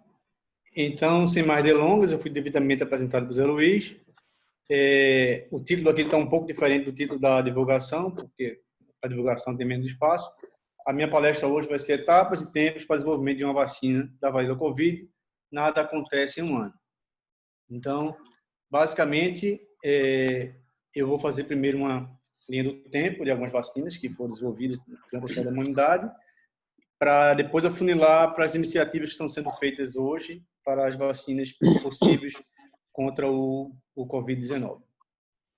sem mais delongas, eu fui devidamente apresentado por Zé Luiz. O título aqui está um pouco diferente do título da divulgação, porque a divulgação tem menos espaço. A minha palestra hoje vai ser Etapas e Tempos para o Desenvolvimento de uma Vacina da Varíola Covid. Nada acontece em um ano. Então, basicamente, eu vou fazer primeiro uma linha do tempo de algumas vacinas que foram desenvolvidas durante a história da humanidade, para depois afunilar para as iniciativas que estão sendo feitas hoje para as vacinas possíveis contra o Covid-19.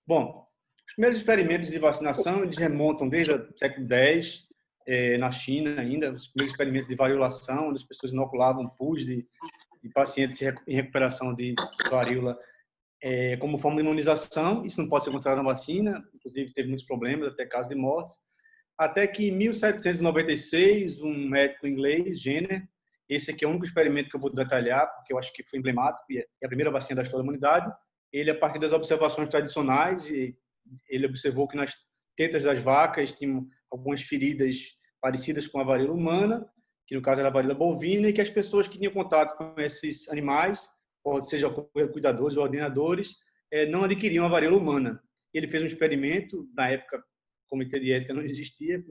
Bom, os primeiros experimentos de vacinação eles remontam desde o século X, na China ainda, os primeiros experimentos de variolação, onde as pessoas inoculavam pus de pacientes em recuperação de varíola como forma de imunização. Isso não pode ser considerado uma vacina, inclusive teve muitos problemas, até casos de mortes. Até que em 1796, um médico inglês, Jenner, esse aqui é o único experimento que eu vou detalhar, porque eu acho que foi emblemático e é a primeira vacina da história da humanidade. Ele, a partir das observações tradicionais, ele observou que nas tetas das vacas tinham algumas feridas parecidas com a varíola humana, que no caso era a varíola bovina, e que as pessoas que tinham contato com esses animais, ou seja, cuidadores ou ordenadores, não adquiriam a varíola humana. Ele fez um experimento, na época o comitê de ética não existia,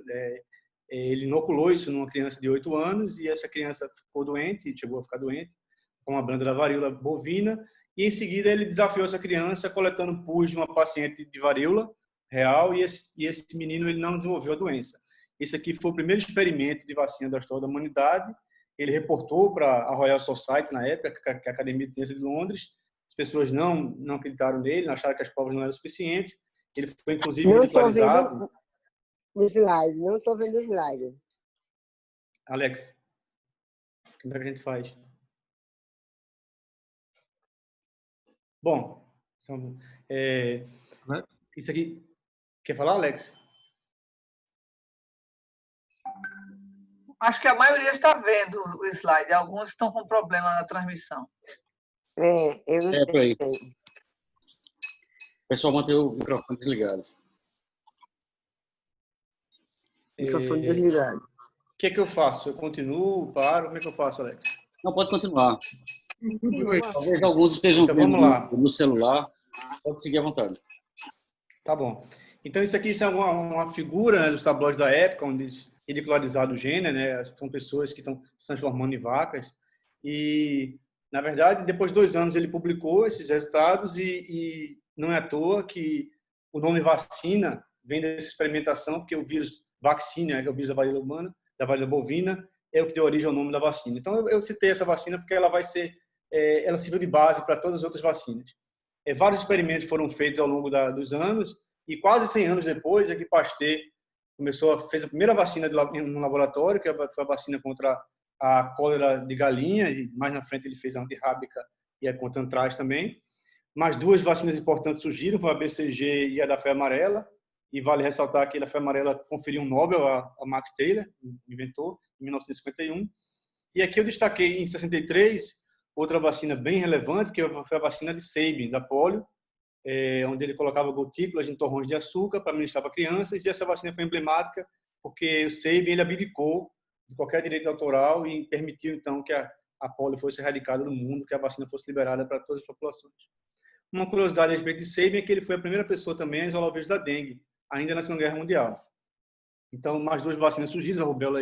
ele inoculou isso numa criança de 8 anos e essa criança ficou doente, chegou a ficar doente, com a branda da varíola bovina, e em seguida ele desafiou essa criança coletando pus de uma paciente de varíola real e esse menino ele não desenvolveu a doença. Esse aqui foi o primeiro experimento de vacina da história da humanidade. Ele reportou para a Royal Society na época, que é a Academia de Ciências de Londres. As pessoas não acreditaram nele, acharam que as provas não eram suficientes. Ele foi inclusive ridicularizado. o slide, não estou vendo o slide. Alex, como é que a gente faz? Bom, então, isso aqui... Quer falar, Alex? Acho que a maioria está vendo o slide. Alguns estão com problema na transmissão. Eu não sei. sei. Pessoal, mantém o microfone desligado. Microfone desligado. O que é que eu faço? Eu continuo, paro? Como é que eu faço, Alex? Não, pode continuar. Talvez alguns estejam então, vamos lá. no celular. Pode seguir à vontade. Tá bom. Então, isso aqui é uma figura, né, dos tabloides da época, onde ridicularizado o gênero, né? São pessoas que estão se transformando em vacas. E, na verdade, depois de 2 anos, ele publicou esses resultados e não é à toa que o nome vacina vem dessa experimentação, porque o vírus vacina, que é o vírus da varíola humana, da varíola bovina, é o que deu origem ao nome da vacina. Então, eu citei essa vacina porque ela vai ser, ela serviu de base para todas as outras vacinas. Vários experimentos foram feitos ao longo dos anos e quase 100 anos depois é que Pasteur fez a primeira vacina no laboratório, que foi a vacina contra a cólera de galinha, e mais na frente ele fez a antirrábica e a contra antraz também. Mas 2 vacinas importantes surgiram, foi a BCG e a da febre amarela, e vale ressaltar que a febre amarela conferiu um Nobel a Max Taylor, inventor, em 1951. E aqui eu destaquei em 63 outra vacina bem relevante, que foi a vacina de Sabin, da polio, onde ele colocava gotículas em torrões de açúcar para ministrar para crianças, e essa vacina foi emblemática porque o Sabin ele abdicou de qualquer direito autoral e permitiu então que a polio fosse erradicada do mundo, que a vacina fosse liberada para todas as populações. Uma curiosidade a respeito de Sabin é que ele foi a primeira pessoa também a isolar o vírus da dengue, ainda na Segunda Guerra Mundial. Então, mais 2 vacinas surgiram, a rubéola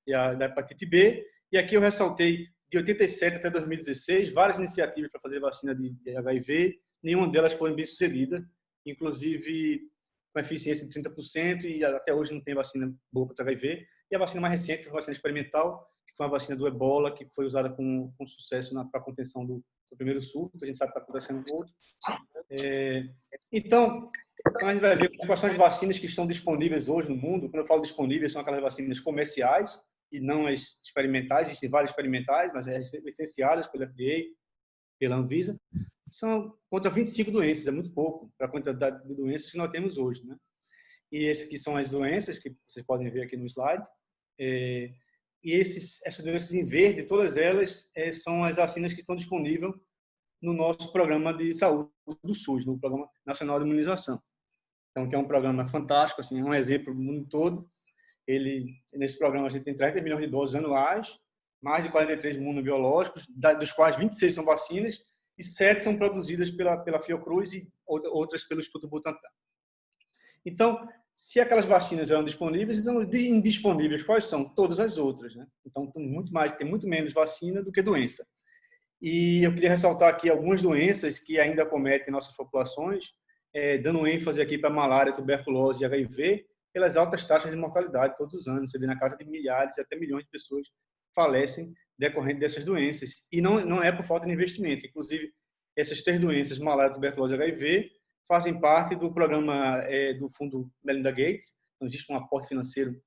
e a da hepatite B, e aqui eu ressaltei de 87 até 2016 várias iniciativas para fazer vacina de HIV. Nenhuma delas foi bem-sucedida, inclusive com eficiência de 30%, e até hoje não tem vacina boa para HIV. E a vacina mais recente foi a vacina experimental, que foi a vacina do ebola, que foi usada com sucesso para a contenção do primeiro surto. A gente sabe que está acontecendo com outro. Então, a gente vai ver quais são as vacinas que estão disponíveis hoje no mundo. Quando eu falo disponíveis, são aquelas vacinas comerciais e não as experimentais. Existem várias experimentais, mas licenciadas pela FDA, pela Anvisa. São contra 25 doenças, é muito pouco para a quantidade de doenças que nós temos hoje, né? E essas aqui são as doenças que vocês podem ver aqui no slide. E essas doenças em verde, todas elas são as vacinas que estão disponíveis no nosso programa de saúde do SUS, no Programa Nacional de Imunização. Então, que é um programa fantástico, assim, é um exemplo no mundo todo. Nesse programa a gente tem 30 milhões de doses anuais, mais de 43 imunobiológicos, dos quais 26 são vacinas e 7 são produzidas pela Fiocruz e outras pelo Instituto Butantan. Então, se aquelas vacinas eram disponíveis, então indisponíveis quais são? Todas as outras, né? Então, tem muito menos vacina do que doença. E eu queria ressaltar aqui algumas doenças que ainda acometem nossas populações, dando ênfase aqui para malária, tuberculose e HIV, pelas altas taxas de mortalidade todos os anos. Você vê na casa de milhares e até milhões de pessoas falecem decorrente dessas doenças. E não é por falta de investimento. Inclusive, essas 3 doenças, malária, tuberculose e HIV, fazem parte do programa do fundo Melinda Gates. Então, existe um aporte financeiro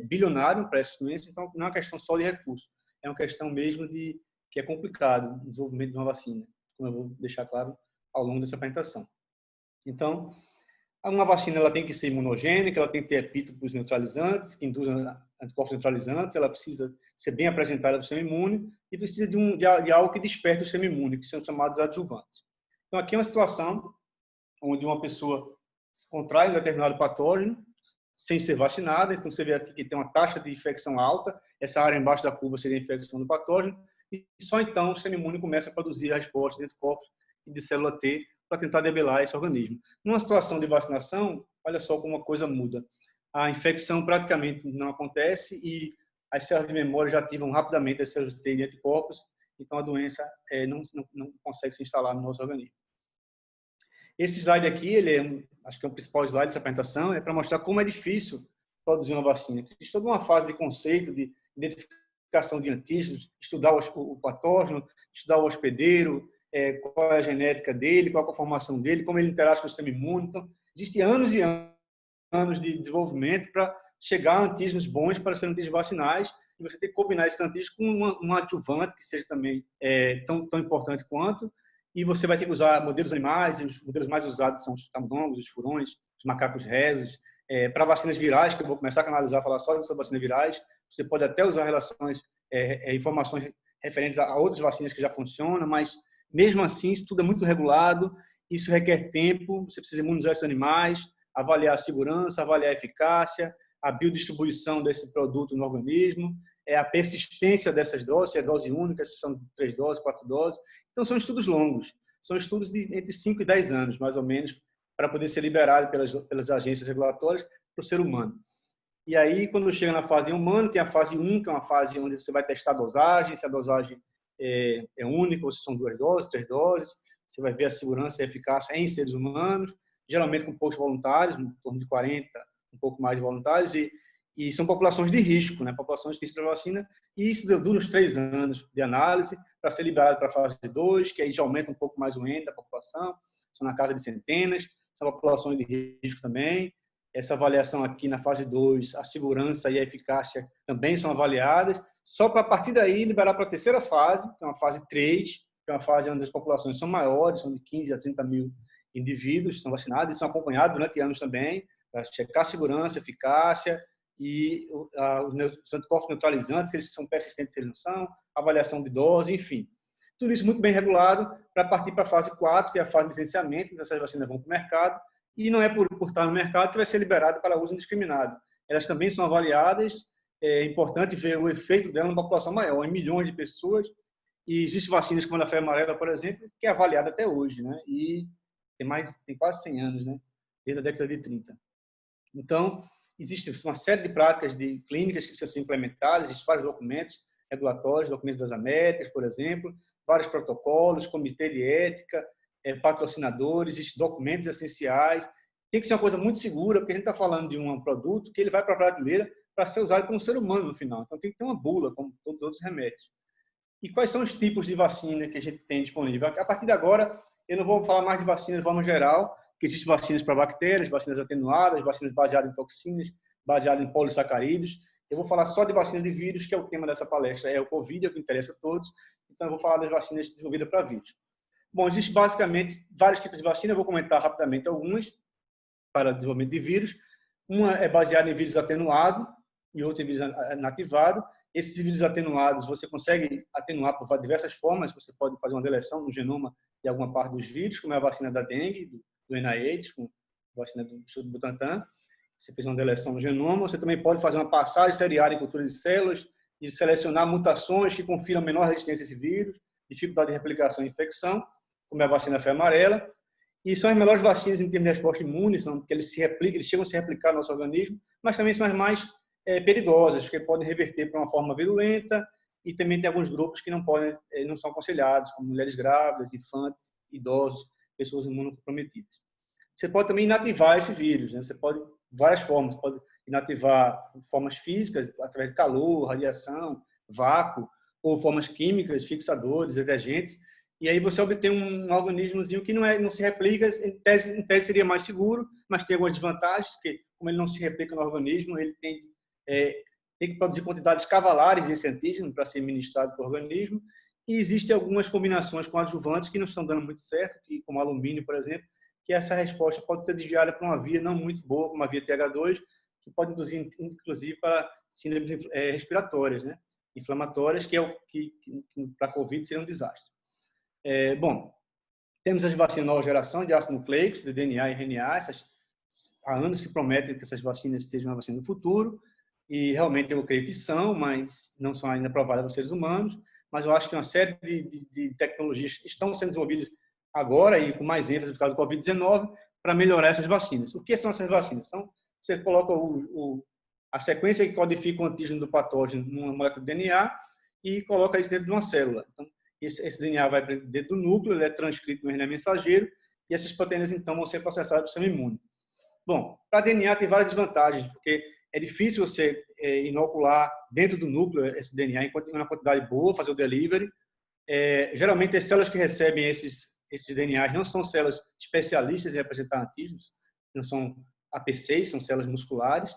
bilionário para essas doenças. Então, não é uma questão só de recursos. É uma questão mesmo que é complicado o desenvolvimento de uma vacina, como eu vou deixar claro ao longo dessa apresentação. Então, uma vacina ela tem que ser imunogênica, ela tem que ter epítopos neutralizantes, que induzem anticorpos neutralizantes, ela precisa ser bem apresentada para o sistema imune e precisa de algo que desperte o sistema imune, que são chamados adjuvantes. Então, aqui é uma situação onde uma pessoa contrai um determinado patógeno sem ser vacinada. Então, você vê aqui que tem uma taxa de infecção alta, essa área embaixo da curva seria a infecção do patógeno, e só então o sistema imune começa a produzir a resposta de anticorpos e de célula T para tentar debelar esse organismo. Numa situação de vacinação, olha só como a coisa muda. A infecção praticamente não acontece e as células de memória já ativam rapidamente as células T de anticorpos, então a doença não consegue se instalar no nosso organismo. Esse slide aqui, acho que é o principal slide dessa apresentação, é para mostrar como é difícil produzir uma vacina. Existe toda uma fase de conceito, de identificação de antígenos, estudar o patógeno, estudar o hospedeiro, qual é a genética dele, qual é a formação dele, como ele interage com o sistema imune. Então, existem anos e anos de desenvolvimento para chegar a antígenos bons para serem antígenos vacinais, e você tem que combinar esses antígenos com um adjuvante que seja também tão importante quanto, e você vai ter que usar modelos animais, e os modelos mais usados são os camundongos, os furões, os macacos rezos. Para vacinas virais, que eu vou começar a canalizar, falar só sobre vacinas virais, você pode até usar informações referentes a outras vacinas que já funcionam, mas mesmo assim isso tudo é muito regulado, isso requer tempo, você precisa imunizar esses animais, avaliar a segurança, avaliar a eficácia, a biodistribuição desse produto no organismo, a persistência dessas doses, se é dose única, se são 3 doses, 4 doses. Então são estudos longos, são estudos de entre 5 e 10 anos, mais ou menos, para poder ser liberado pelas agências regulatórias para o ser humano. E aí, quando chega na fase humana, tem a fase 1, que é uma fase onde você vai testar a dosagem, se a dosagem é única, ou se são 2 doses, 3 doses, você vai ver a segurança e a eficácia em seres humanos, geralmente com poucos voluntários, em torno de 40, um pouco mais de voluntários, e são populações de risco, né? Populações de risco para vacina, e isso dura uns 3 anos de análise para ser liberado para a fase 2, que aí já aumenta um pouco mais o N da população, são na casa de centenas, são populações de risco também. Essa avaliação aqui na fase 2, a segurança e a eficácia também são avaliadas, só para a partir daí liberar para a terceira fase, que é uma fase 3, que é uma fase onde as populações são maiores, são de 15 a 30 mil indivíduos que são vacinados e são acompanhados durante anos também, para checar a segurança, eficácia e os anticorpos neutralizantes, se eles são persistentes, se eles não são, avaliação de dose, enfim. Tudo isso muito bem regulado para partir para a fase 4, que é a fase de licenciamento, essas vacinas vão para o mercado, e não é por estar no mercado que vai ser liberado para uso indiscriminado. Elas também são avaliadas, é importante ver o efeito dela numa população maior, em milhões de pessoas, e existem vacinas como a da febre amarela, por exemplo, que é avaliada até hoje, né? E tem quase 100 anos, né? Desde a década de 30. Então, existe uma série de práticas clínicas que precisam ser implementadas, existem vários documentos regulatórios, documentos das Américas, por exemplo, vários protocolos, comitê de ética, patrocinadores, existem documentos essenciais. Tem que ser uma coisa muito segura, porque a gente está falando de um produto que ele vai para a prateleira para ser usado como ser humano no final. Então, tem que ter uma bula, como todos os outros remédios. E quais são os tipos de vacina que a gente tem disponível? A partir de agora, eu não vou falar mais de vacinas de forma geral, que existem vacinas para bactérias, vacinas atenuadas, vacinas baseadas em toxinas, baseadas em polissacarídeos. Eu vou falar só de vacina de vírus, que é o tema dessa palestra. É o Covid, é o que interessa a todos. Então, eu vou falar das vacinas desenvolvidas para vírus. Bom, existe basicamente vários tipos de vacina. Eu vou comentar rapidamente algumas para desenvolvimento de vírus. Uma é baseada em vírus atenuado e outra em vírus inativado. Esses vírus atenuados você consegue atenuar por diversas formas. Você pode fazer uma deleção no genoma de alguma parte dos vírus, como é a vacina da dengue, do NIH, com a vacina do Instituto Butantan. Você fez uma deleção no genoma. Você também pode fazer uma passagem seriada em cultura de células e selecionar mutações que confiram menor resistência a esse vírus, dificuldade de replicação e infecção, como é a vacina da febre amarela. E são as melhores vacinas em termos de resposta imune, porque eles chegam a se replicar no nosso organismo, mas também são as mais perigosas, porque podem reverter para uma forma virulenta, e também tem alguns grupos que não são aconselhados, como mulheres grávidas, infantes, idosos, pessoas imunocomprometidas. Você pode também inativar esse vírus, né? Você pode, de várias formas, pode inativar formas físicas, através de calor, radiação, vácuo, ou formas químicas, fixadores, detergentes, e aí você obtém um organismozinho que não se replica, em tese seria mais seguro, mas tem algumas desvantagens, que como ele não se replica no organismo, ele tem que produzir quantidades cavalares desse antígeno para ser ministrado para o organismo, e existem algumas combinações com adjuvantes que não estão dando muito certo, como alumínio, por exemplo, que essa resposta pode ser desviada para uma via não muito boa, como a via TH2, que pode induzir, inclusive, para síndromes respiratórias, né? Inflamatórias, que para a Covid seria um desastre. Bom, temos as vacinas de nova geração de ácido nucleico, de DNA e RNA. Há anos se promete que essas vacinas sejam uma vacina do futuro, e realmente eu creio que são, mas não são ainda aprovadas para seres humanos. Mas eu acho que uma série de tecnologias estão sendo desenvolvidas agora, e com mais ênfase por causa do Covid-19, para melhorar essas vacinas. O que são essas vacinas? Você coloca a sequência que codifica o antígeno do patógeno numa molécula de DNA e coloca isso dentro de uma célula. Então, esse DNA vai dentro do núcleo, ele é transcrito no RNA mensageiro, e essas proteínas, então, vão ser processadas pelo sistema imune. Bom, para DNA tem várias desvantagens, porque é difícil você inocular dentro do núcleo esse DNA em uma quantidade boa, fazer o delivery. Geralmente, as células que recebem esses DNAs não são células especialistas em representar antígenos, não são APCs, são células musculares,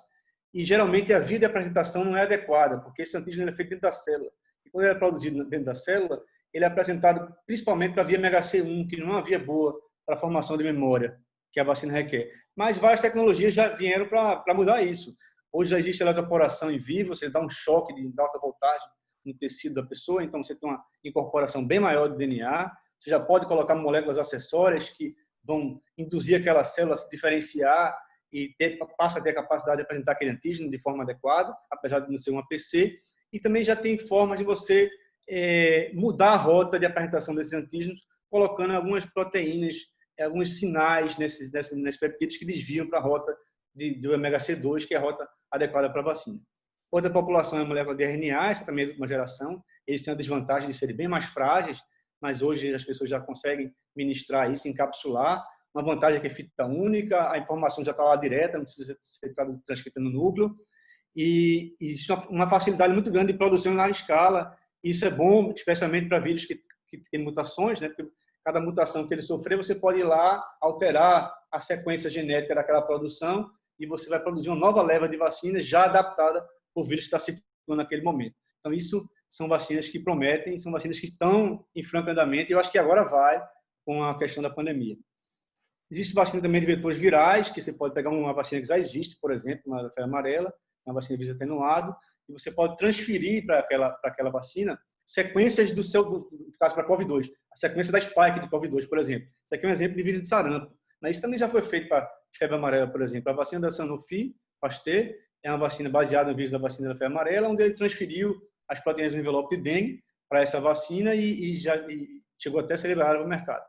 e geralmente a via de apresentação não é adequada, porque esse antígeno é feito dentro da célula. E quando ele é produzido dentro da célula, ele é apresentado principalmente para a via MHC1, que não é uma via boa para a formação de memória que a vacina requer. Mas várias tecnologias já vieram para mudar isso. Hoje já existe eletroporação em vivo, você dá um choque de alta voltagem no tecido da pessoa, então você tem uma incorporação bem maior de DNA. Você já pode colocar moléculas acessórias que vão induzir aquela célula a se diferenciar e passa a ter a capacidade de apresentar aquele antígeno de forma adequada, apesar de não ser um APC. E também já tem formas de você mudar a rota de apresentação desses antígenos, colocando algumas proteínas, alguns sinais nesses peptídeos que desviam para a rota do MHC2, que é a rota adequada para a vacina. Outra população é a molécula de RNA, essa também é de última geração. Eles têm a desvantagem de serem bem mais frágeis, mas hoje as pessoas já conseguem ministrar isso, encapsular. Uma vantagem é que é fita única, a informação já está lá direta, não precisa ser transcrita no núcleo. E isso é uma facilidade muito grande de produção em larga escala. Isso é bom, especialmente para vírus que têm mutações, né? Porque cada mutação que ele sofrer, você pode ir lá alterar a sequência genética daquela produção e você vai produzir uma nova leva de vacinas já adaptada para o vírus que está circulando naquele momento. Então, isso são vacinas que prometem, são vacinas que estão em franco andamento, e eu acho que agora vai com a questão da pandemia. Existe vacina também de vetores virais, que você pode pegar uma vacina que já existe, por exemplo, uma da febre amarela, uma vacina de vírus atenuado, e você pode transferir para aquela vacina sequências no caso para COVID-2, a sequência da spike de COVID-2, por exemplo. Isso aqui é um exemplo de vírus de sarampo. Isso também já foi feito para febre amarela, por exemplo. A vacina da Sanofi Pasteur é uma vacina baseada no vírus da vacina da febre amarela, onde ele transferiu as proteínas do envelope de dengue para essa vacina e chegou até a ser liberada para o mercado.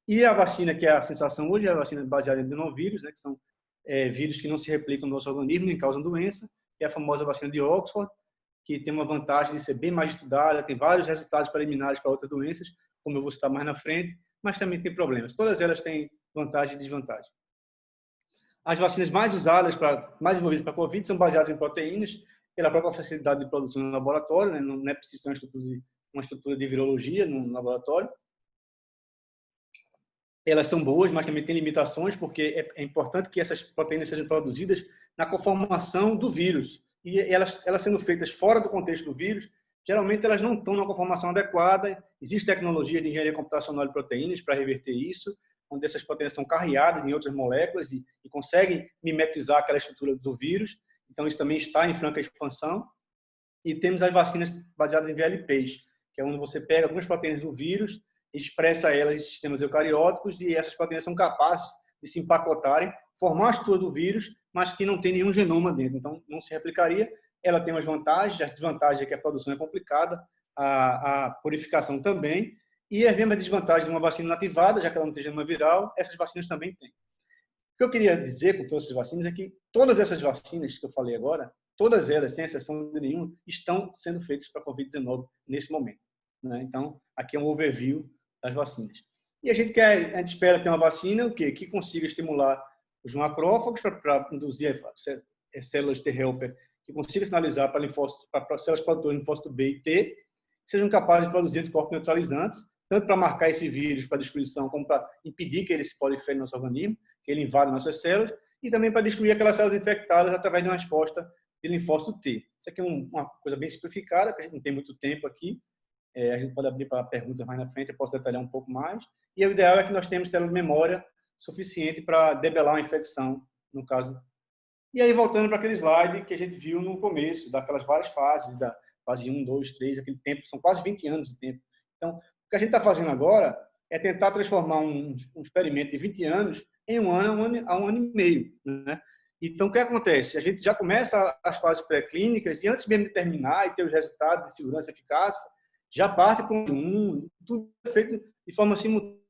E a vacina que é a sensação hoje é a vacina baseada em adenovírus, né, que são vírus que não se replicam no nosso organismo nem causam doença, que é a famosa vacina de Oxford, que tem uma vantagem de ser bem mais estudada, tem vários resultados preliminares para outras doenças, como eu vou citar mais na frente, mas também tem problemas. Todas elas têm vantagem e desvantagem. As vacinas mais usadas, mais envolvidas para a Covid, são baseadas em proteínas, pela própria facilidade de produção no laboratório, né? Não é preciso uma estrutura de virologia no laboratório. Elas são boas, mas também têm limitações, porque é importante que essas proteínas sejam produzidas na conformação do vírus. E elas sendo feitas fora do contexto do vírus, geralmente elas não estão na conformação adequada. Existe tecnologia de engenharia computacional de proteínas para reverter isso, onde essas proteínas são carreadas em outras moléculas e conseguem mimetizar aquela estrutura do vírus. Então, isso também está em franca expansão. E temos as vacinas baseadas em VLPs, que é onde você pega algumas proteínas do vírus, expressa elas em sistemas eucarióticos e essas proteínas são capazes de se empacotarem, formar a estrutura do vírus, mas que não tem nenhum genoma dentro. Então, não se replicaria. Ela tem umas vantagens, as desvantagens é que a produção é complicada, a purificação também, e as mesmas desvantagens de uma vacina inativada, já que ela não tem genoma viral, essas vacinas também têm. O que eu queria dizer com todas essas vacinas é que todas essas vacinas que eu falei agora, todas elas, sem exceção de nenhuma, estão sendo feitas para a Covid-19 nesse momento, né? Então, aqui é um overview das vacinas. E a gente espera ter uma vacina que consiga estimular os macrófagos para induzir as células T helper, que consiga sinalizar para células produtoras de linfócito B e T, que sejam capazes de produzir anticorpos neutralizantes, tanto para marcar esse vírus para destruição, como para impedir que ele se prolifere no nosso organismo, que ele invada nossas células, e também para destruir aquelas células infectadas através de uma resposta de linfócito T. Isso aqui é uma coisa bem simplificada, porque a gente não tem muito tempo aqui. A gente pode abrir para perguntas mais na frente, eu posso detalhar um pouco mais. E o ideal é que nós tenhamos células de memória suficiente para debelar uma infecção, no caso. E aí, voltando para aquele slide que a gente viu no começo, daquelas várias fases, da fase 1, 2, 3, aquele tempo, são quase 20 anos de tempo. Então, o que a gente está fazendo agora é tentar transformar um experimento de 20 anos em um ano e meio, né? Então, o que acontece? A gente já começa as fases pré-clínicas e antes mesmo de terminar e ter os resultados de segurança e eficácia, já parte para tudo feito de forma simultânea.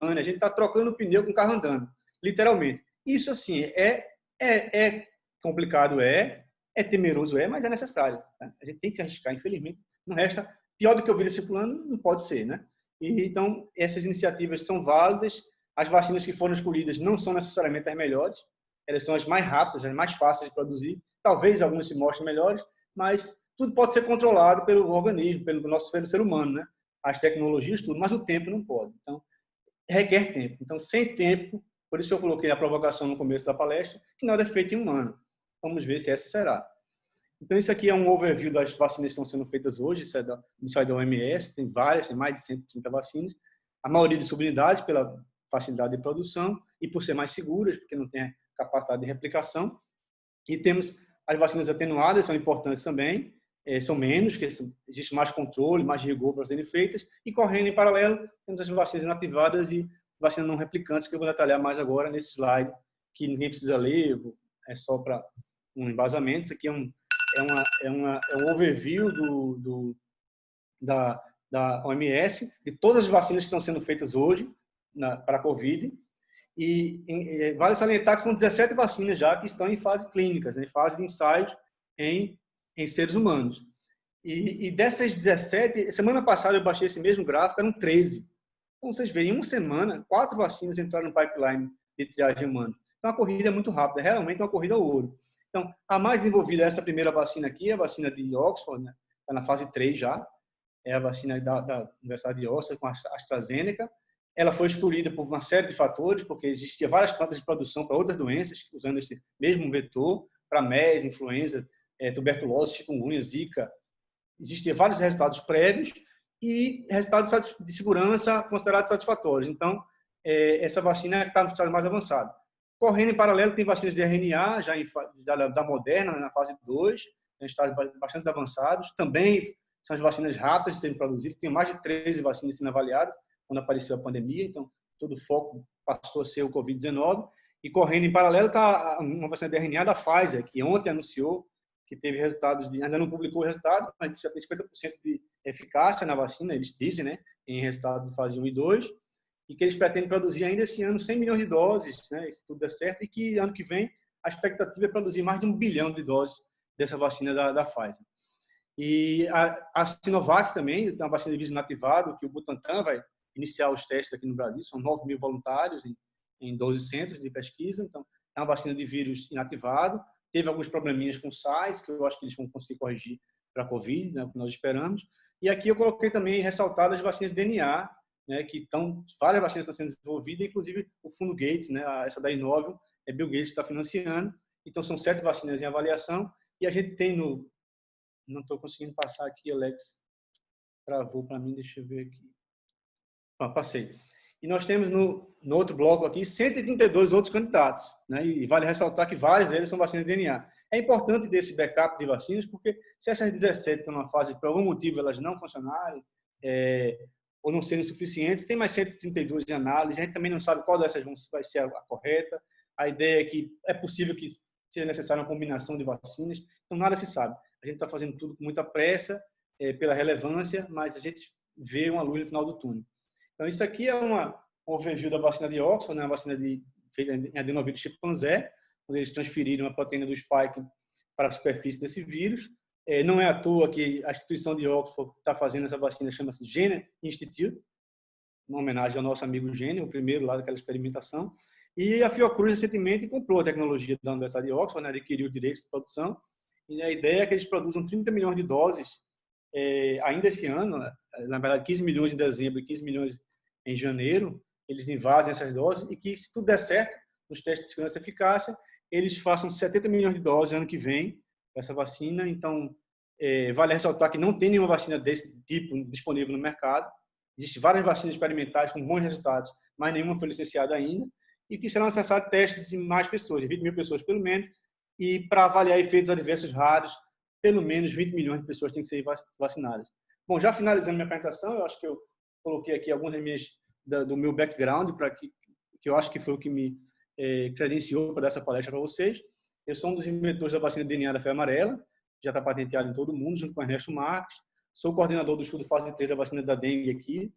A gente está trocando o pneu com o carro andando, literalmente. Isso, assim, é complicado, é temeroso, mas é necessário. Tá? A gente tem que se arriscar, infelizmente. Não resta, pior do que o vírus circulando, não pode ser, né? E, então, essas iniciativas são válidas. As vacinas que foram escolhidas não são necessariamente as melhores. Elas são as mais rápidas, as mais fáceis de produzir. Talvez algumas se mostrem melhores, mas tudo pode ser controlado pelo organismo, pelo ser humano, né? As tecnologias, tudo, mas o tempo não pode. Então, requer tempo. Então, sem tempo, Por isso eu coloquei a provocação no começo da palestra, que nada é feito em humano. Vamos ver se essa será. Então, isso aqui é um overview das vacinas que estão sendo feitas hoje, isso é da OMS, tem várias, tem mais de 130 vacinas, a maioria de subunidades pela facilidade de produção e por ser mais seguras, porque não tem capacidade de replicação. E temos as vacinas atenuadas, são importantes também, são menos, que existe mais controle, mais rigor para serem feitas, e correndo em paralelo, temos as vacinas inativadas e vacinas não replicantes, que eu vou detalhar mais agora nesse slide, que ninguém precisa ler, é só para um embasamento. Isso aqui é um overview da OMS, de todas as vacinas que estão sendo feitas hoje para a Covid. E vale salientar que são 17 vacinas já que estão em fase clínicas, em fase de ensaios em seres humanos. E dessas 17, semana passada eu baixei esse mesmo gráfico, eram 13. Então, vocês veem, em uma semana, 4 vacinas entraram no pipeline de triagem humana. Então, a corrida é muito rápida, é realmente uma corrida ao ouro. Então, a mais desenvolvida é essa primeira vacina aqui, a vacina de Oxford, né? Está na fase 3 já. É a vacina da Universidade de Oxford com a AstraZeneca. Ela foi escolhida por uma série de fatores, porque existia várias plantas de produção para outras doenças, usando esse mesmo vetor, para MERS, influenza, tuberculose, chikungunya, zika. Existiam vários resultados prévios e resultados de segurança considerados satisfatórios. Então, essa vacina está no estágio mais avançado. Correndo em paralelo, tem vacinas de RNA, já da Moderna, na fase 2, em estágios bastante avançados. Também são as vacinas rápidas de serem produzidas. Tem mais de 13 vacinas sendo avaliadas quando apareceu a pandemia. Então, todo o foco passou a ser o Covid-19. E correndo em paralelo está uma vacina de RNA da Pfizer, que ontem anunciou que teve resultados, ainda não publicou o resultado, mas já tem 50% de eficácia na vacina, eles dizem, né, em resultado de fase 1 e 2. E que eles pretendem produzir ainda esse ano 100 milhões de doses, né, se tudo der certo, e que ano que vem a expectativa é produzir mais de 1 bilhão de doses dessa vacina da Pfizer. E a Sinovac também tem uma vacina de vírus inativado, que o Butantan vai iniciar os testes aqui no Brasil, são 9 mil voluntários em 12 centros de pesquisa, então é uma vacina de vírus inativado, teve alguns probleminhas com sais, que eu acho que eles vão conseguir corrigir para a Covid, né, o que nós esperamos. E aqui eu coloquei também ressaltadas as vacinas de DNA, né, que várias vacinas estão sendo desenvolvidas, inclusive o fundo Gates, né, essa da Inovium, Bill Gates está financiando. Então, são 7 vacinas em avaliação. E a gente tem não estou conseguindo passar aqui, Alex. Travou para mim, deixa eu ver aqui. Passei. E nós temos no outro bloco aqui 132 outros candidatos, né, e vale ressaltar que vários deles são vacinas de DNA. É importante desse backup de vacinas, porque se essas 17 estão numa fase, por algum motivo, elas não funcionarem, ou não serem suficientes, tem mais 132 de análise, a gente também não sabe qual dessas vai ser a correta. A ideia é que é possível que seja necessária uma combinação de vacinas, então nada se sabe. A gente está fazendo tudo com muita pressa, pela relevância, mas a gente vê uma luz no final do túnel. Então, isso aqui é um overview da vacina de Oxford, né, uma vacina feita em adenovírus chimpanzé, onde eles transferiram a proteína do spike para a superfície desse vírus. Não é à toa que a instituição de Oxford está fazendo essa vacina, chama-se Jenner Institute, uma homenagem ao nosso amigo Jenner, o primeiro lá daquela experimentação. E a Fiocruz recentemente comprou a tecnologia da Universidade de Oxford, né, adquiriu os direitos de produção, e a ideia é que eles produzam 30 milhões de doses ainda esse ano, na verdade 15 milhões em dezembro e 15 milhões em janeiro, eles invasem essas doses e que, se tudo der certo, nos testes de segurança e eficácia, eles façam 70 milhões de doses ano que vem, essa vacina. Então, vale ressaltar que não tem nenhuma vacina desse tipo disponível no mercado. Existem várias vacinas experimentais com bons resultados, mas nenhuma foi licenciada ainda, e que serão necessários testes em mais pessoas, 20 mil pessoas pelo menos, e para avaliar efeitos adversos raros, pelo menos 20 milhões de pessoas têm que ser vacinadas. Bom, já finalizando minha apresentação, eu acho que eu coloquei aqui algumas do meu background, que eu acho que foi o que me credenciou para dar essa palestra para vocês. Eu sou um dos inventores da vacina de DNA da febre amarela, já está patenteado em todo o mundo, junto com Ernesto Marques. Sou coordenador do estudo fase 3 da vacina da dengue aqui,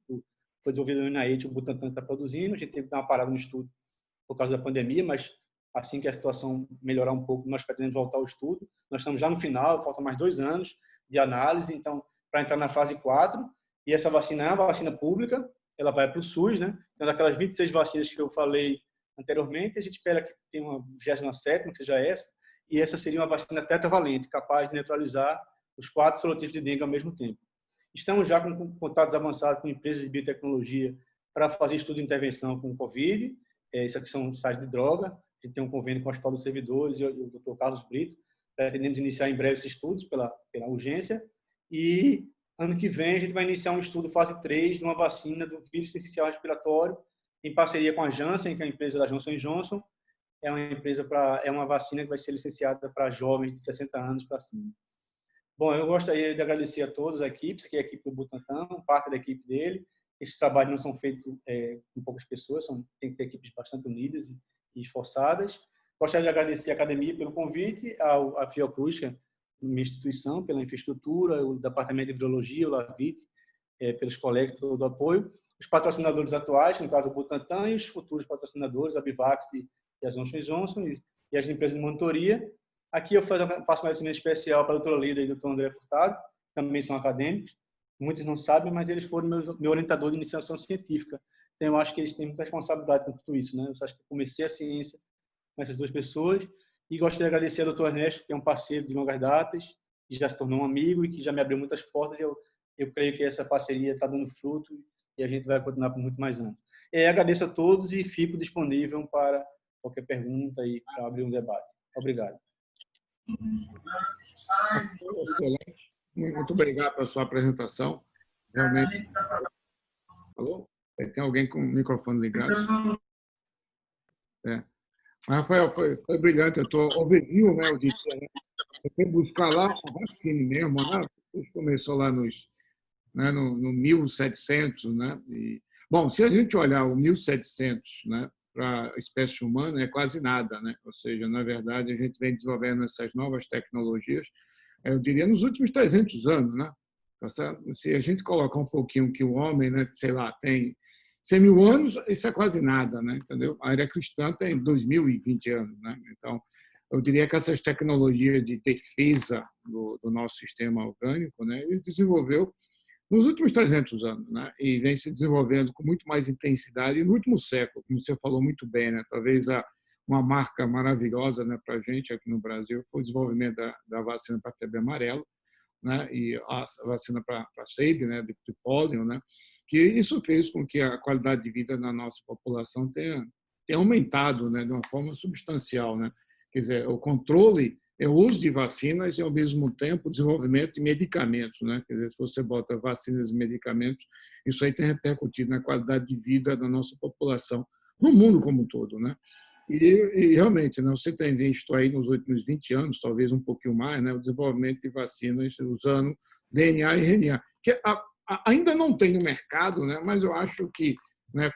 foi desenvolvido no NIH, o Butantan está produzindo. A gente teve que dar uma parada no estudo por causa da pandemia, mas assim que a situação melhorar um pouco, nós pretendemos voltar ao estudo. Nós estamos já no final, faltam mais 2 anos de análise, então, para entrar na fase 4. E essa vacina é uma vacina pública, ela vai para o SUS, né? Então, daquelas 26 vacinas que eu falei anteriormente, a gente espera que tenha uma 27ª, que seja essa, e essa seria uma vacina tetravalente, capaz de neutralizar os 4 serotipos de dengue ao mesmo tempo. Estamos já com contatos avançados com empresas de biotecnologia para fazer estudo de intervenção com o Covid. Isso aqui são sites de droga. A gente tem um convênio com o Hospital dos Servidores e o Dr. Carlos Brito. Pretendemos iniciar em breve esses estudos pela urgência. E ano que vem a gente vai iniciar um estudo fase 3 de uma vacina do vírus essencial respiratório, em parceria com a Janssen, que é a empresa da Johnson & Johnson. É uma vacina que vai ser licenciada para jovens de 60 anos para cima. Bom, eu gostaria de agradecer a todos a equipe, que é a equipe do Butantan, parte da equipe dele. Esses trabalhos não são feitos com poucas pessoas, tem que ter equipes bastante unidas e esforçadas. Gostaria de agradecer à academia pelo convite, à Fiocruz, minha instituição, pela infraestrutura, o Departamento de Virologia, o LAVIT, pelos colegas, pelo apoio, os patrocinadores atuais, no caso o Butantan, e os futuros patrocinadores, a Bivax e a Johnson & Johnson, e as empresas de monitoria. Aqui eu faço um agradecimento especial para a doutora Lida e o doutor André Furtado, também são acadêmicos, muitos não sabem, mas eles foram meu orientador de iniciação científica. Então, eu acho que eles têm muita responsabilidade com tudo isso, né? Eu acho que eu comecei a ciência com essas duas pessoas e gostaria de agradecer ao doutor Ernesto, que é um parceiro de longas datas, que já se tornou um amigo e que já me abriu muitas portas. Eu creio que essa parceria está dando fruto e a gente vai continuar por muito mais anos. Agradeço a todos e fico disponível para qualquer pergunta e para abrir um debate. Obrigado. Excelente. Muito obrigado pela sua apresentação. Realmente. Alô? Tem alguém com o microfone ligado? Mas, Rafael, foi brilhante. Eu estou overview, né, o dia, né? Eu tenho que buscar lá a vacina mesmo, né? Começou lá no 1700, né? Bom, se a gente olhar o 1700, né, para a espécie humana, é quase nada, né? Ou seja, na verdade, a gente vem desenvolvendo essas novas tecnologias, eu diria, nos últimos 300 anos, né? Se a gente colocar um pouquinho que o homem, né, sei lá, tem 100 mil anos, isso é quase nada, né? Entendeu? A era cristã tem 2020 anos, né? Então, eu diria que essas tecnologias de defesa do nosso sistema orgânico, né, ele desenvolveu nos últimos 300 anos, né? E vem se desenvolvendo com muito mais intensidade. E no último século, como você falou muito bem, né? Talvez uma marca maravilhosa, né, para a gente aqui no Brasil foi o desenvolvimento da vacina para a febre amarela, né? E a vacina para a SABE, né, de pólio, né? Que isso fez com que a qualidade de vida da nossa população tenha aumentado, né, de uma forma substancial, né? Quer dizer, o controle é o uso de vacinas e, ao mesmo tempo, o desenvolvimento de medicamentos, né? Quer dizer, se você bota vacinas e medicamentos, isso aí tem repercutido na qualidade de vida da nossa população, no mundo como um todo, né? E realmente, né, você tem visto aí nos últimos 20 anos, talvez um pouquinho mais, né, o desenvolvimento de vacinas usando DNA e RNA, que ainda não tem no mercado, né, mas eu acho que, né,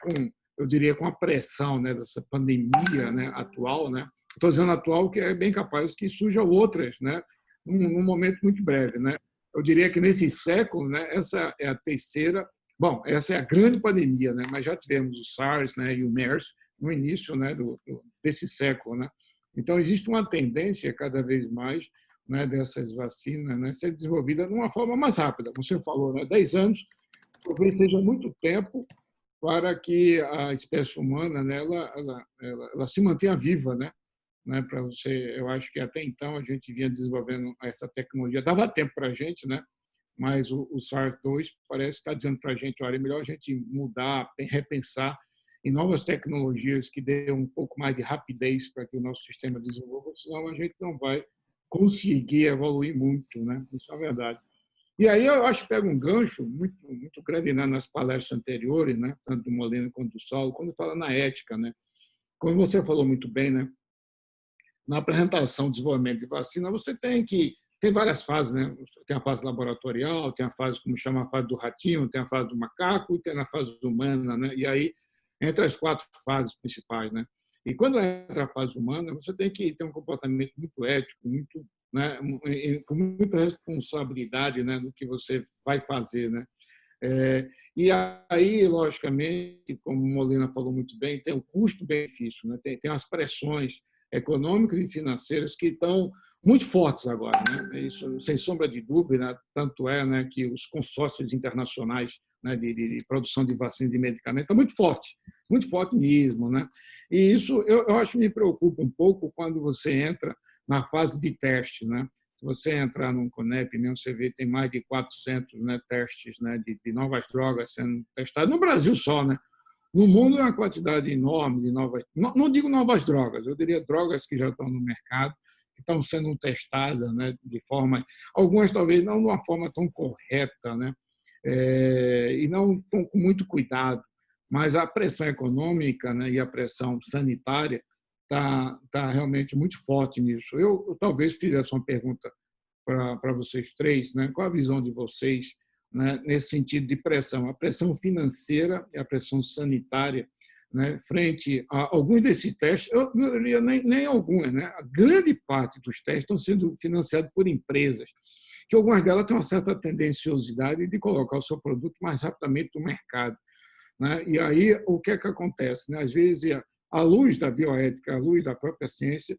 eu diria, com a pressão, né, dessa pandemia, né, atual, né, estou dizendo atual, que é bem capaz que surjam outras, né, num momento muito breve, né. Eu diria que nesse século, né, essa é a terceira, bom, essa é a grande pandemia, né, mas já tivemos o SARS, né, e o MERS no início, né, desse século, né. Então existe uma tendência cada vez mais, né, dessas vacinas, né, ser desenvolvida de uma forma mais rápida, como você falou, né, 10 anos, talvez seja muito tempo para que a espécie humana, né, ela se mantenha viva, né. Para você, eu acho que até então a gente vinha desenvolvendo essa tecnologia, dava tempo para a gente, né? Mas o SARS-2 parece estar dizendo para a gente, olha, é melhor a gente mudar, repensar em novas tecnologias que dêem um pouco mais de rapidez para que o nosso sistema desenvolva, senão a gente não vai conseguir evoluir muito, né? Isso é verdade. E aí eu acho que pega um gancho muito, muito grande, né, nas palestras anteriores, né, tanto do Molina quanto do Saulo, quando fala na ética, né? Como você falou muito bem, né? Na apresentação do desenvolvimento de vacina, você tem várias fases, né? Tem a fase laboratorial, tem a fase, como chama, a fase do ratinho, tem a fase do macaco e tem a fase humana, né? E aí, entre as 4 fases principais, né? E quando entra a fase humana, você tem que ter um comportamento muito ético, muito, né, com muita responsabilidade, né, do que você vai fazer, né? E aí, logicamente, como o Molina falou muito bem, tem o custo-benefício, né? Tem as pressões econômicas e financeiras que estão muito fortes agora, né? Isso, sem sombra de dúvida, tanto é, né, que os consórcios internacionais, né, de produção de vacina e de medicamento estão muito forte mesmo, né? E isso eu acho que me preocupa um pouco quando você entra na fase de teste, né? Se você entrar num CONEP, mesmo, você vê tem mais de 400, né, testes, né, de novas drogas sendo testadas no Brasil só, né? No mundo, é uma quantidade enorme de novas, não digo novas drogas, eu diria drogas que já estão no mercado, que estão sendo testadas, né, de forma, algumas talvez não de uma forma tão correta, né, e não com muito cuidado, mas a pressão econômica, né, e a pressão sanitária está realmente muito forte nisso. Eu talvez fizesse uma pergunta para vocês três, né, qual a visão de vocês, né, nesse sentido de pressão, a pressão financeira e a pressão sanitária, né, frente a alguns desses testes, eu não diria nem algumas, né, a grande parte dos testes estão sendo financiados por empresas, que algumas delas têm uma certa tendenciosidade de colocar o seu produto mais rapidamente no mercado, né? E aí o que é que acontece, né? Às vezes, à luz da bioética, à luz da própria ciência,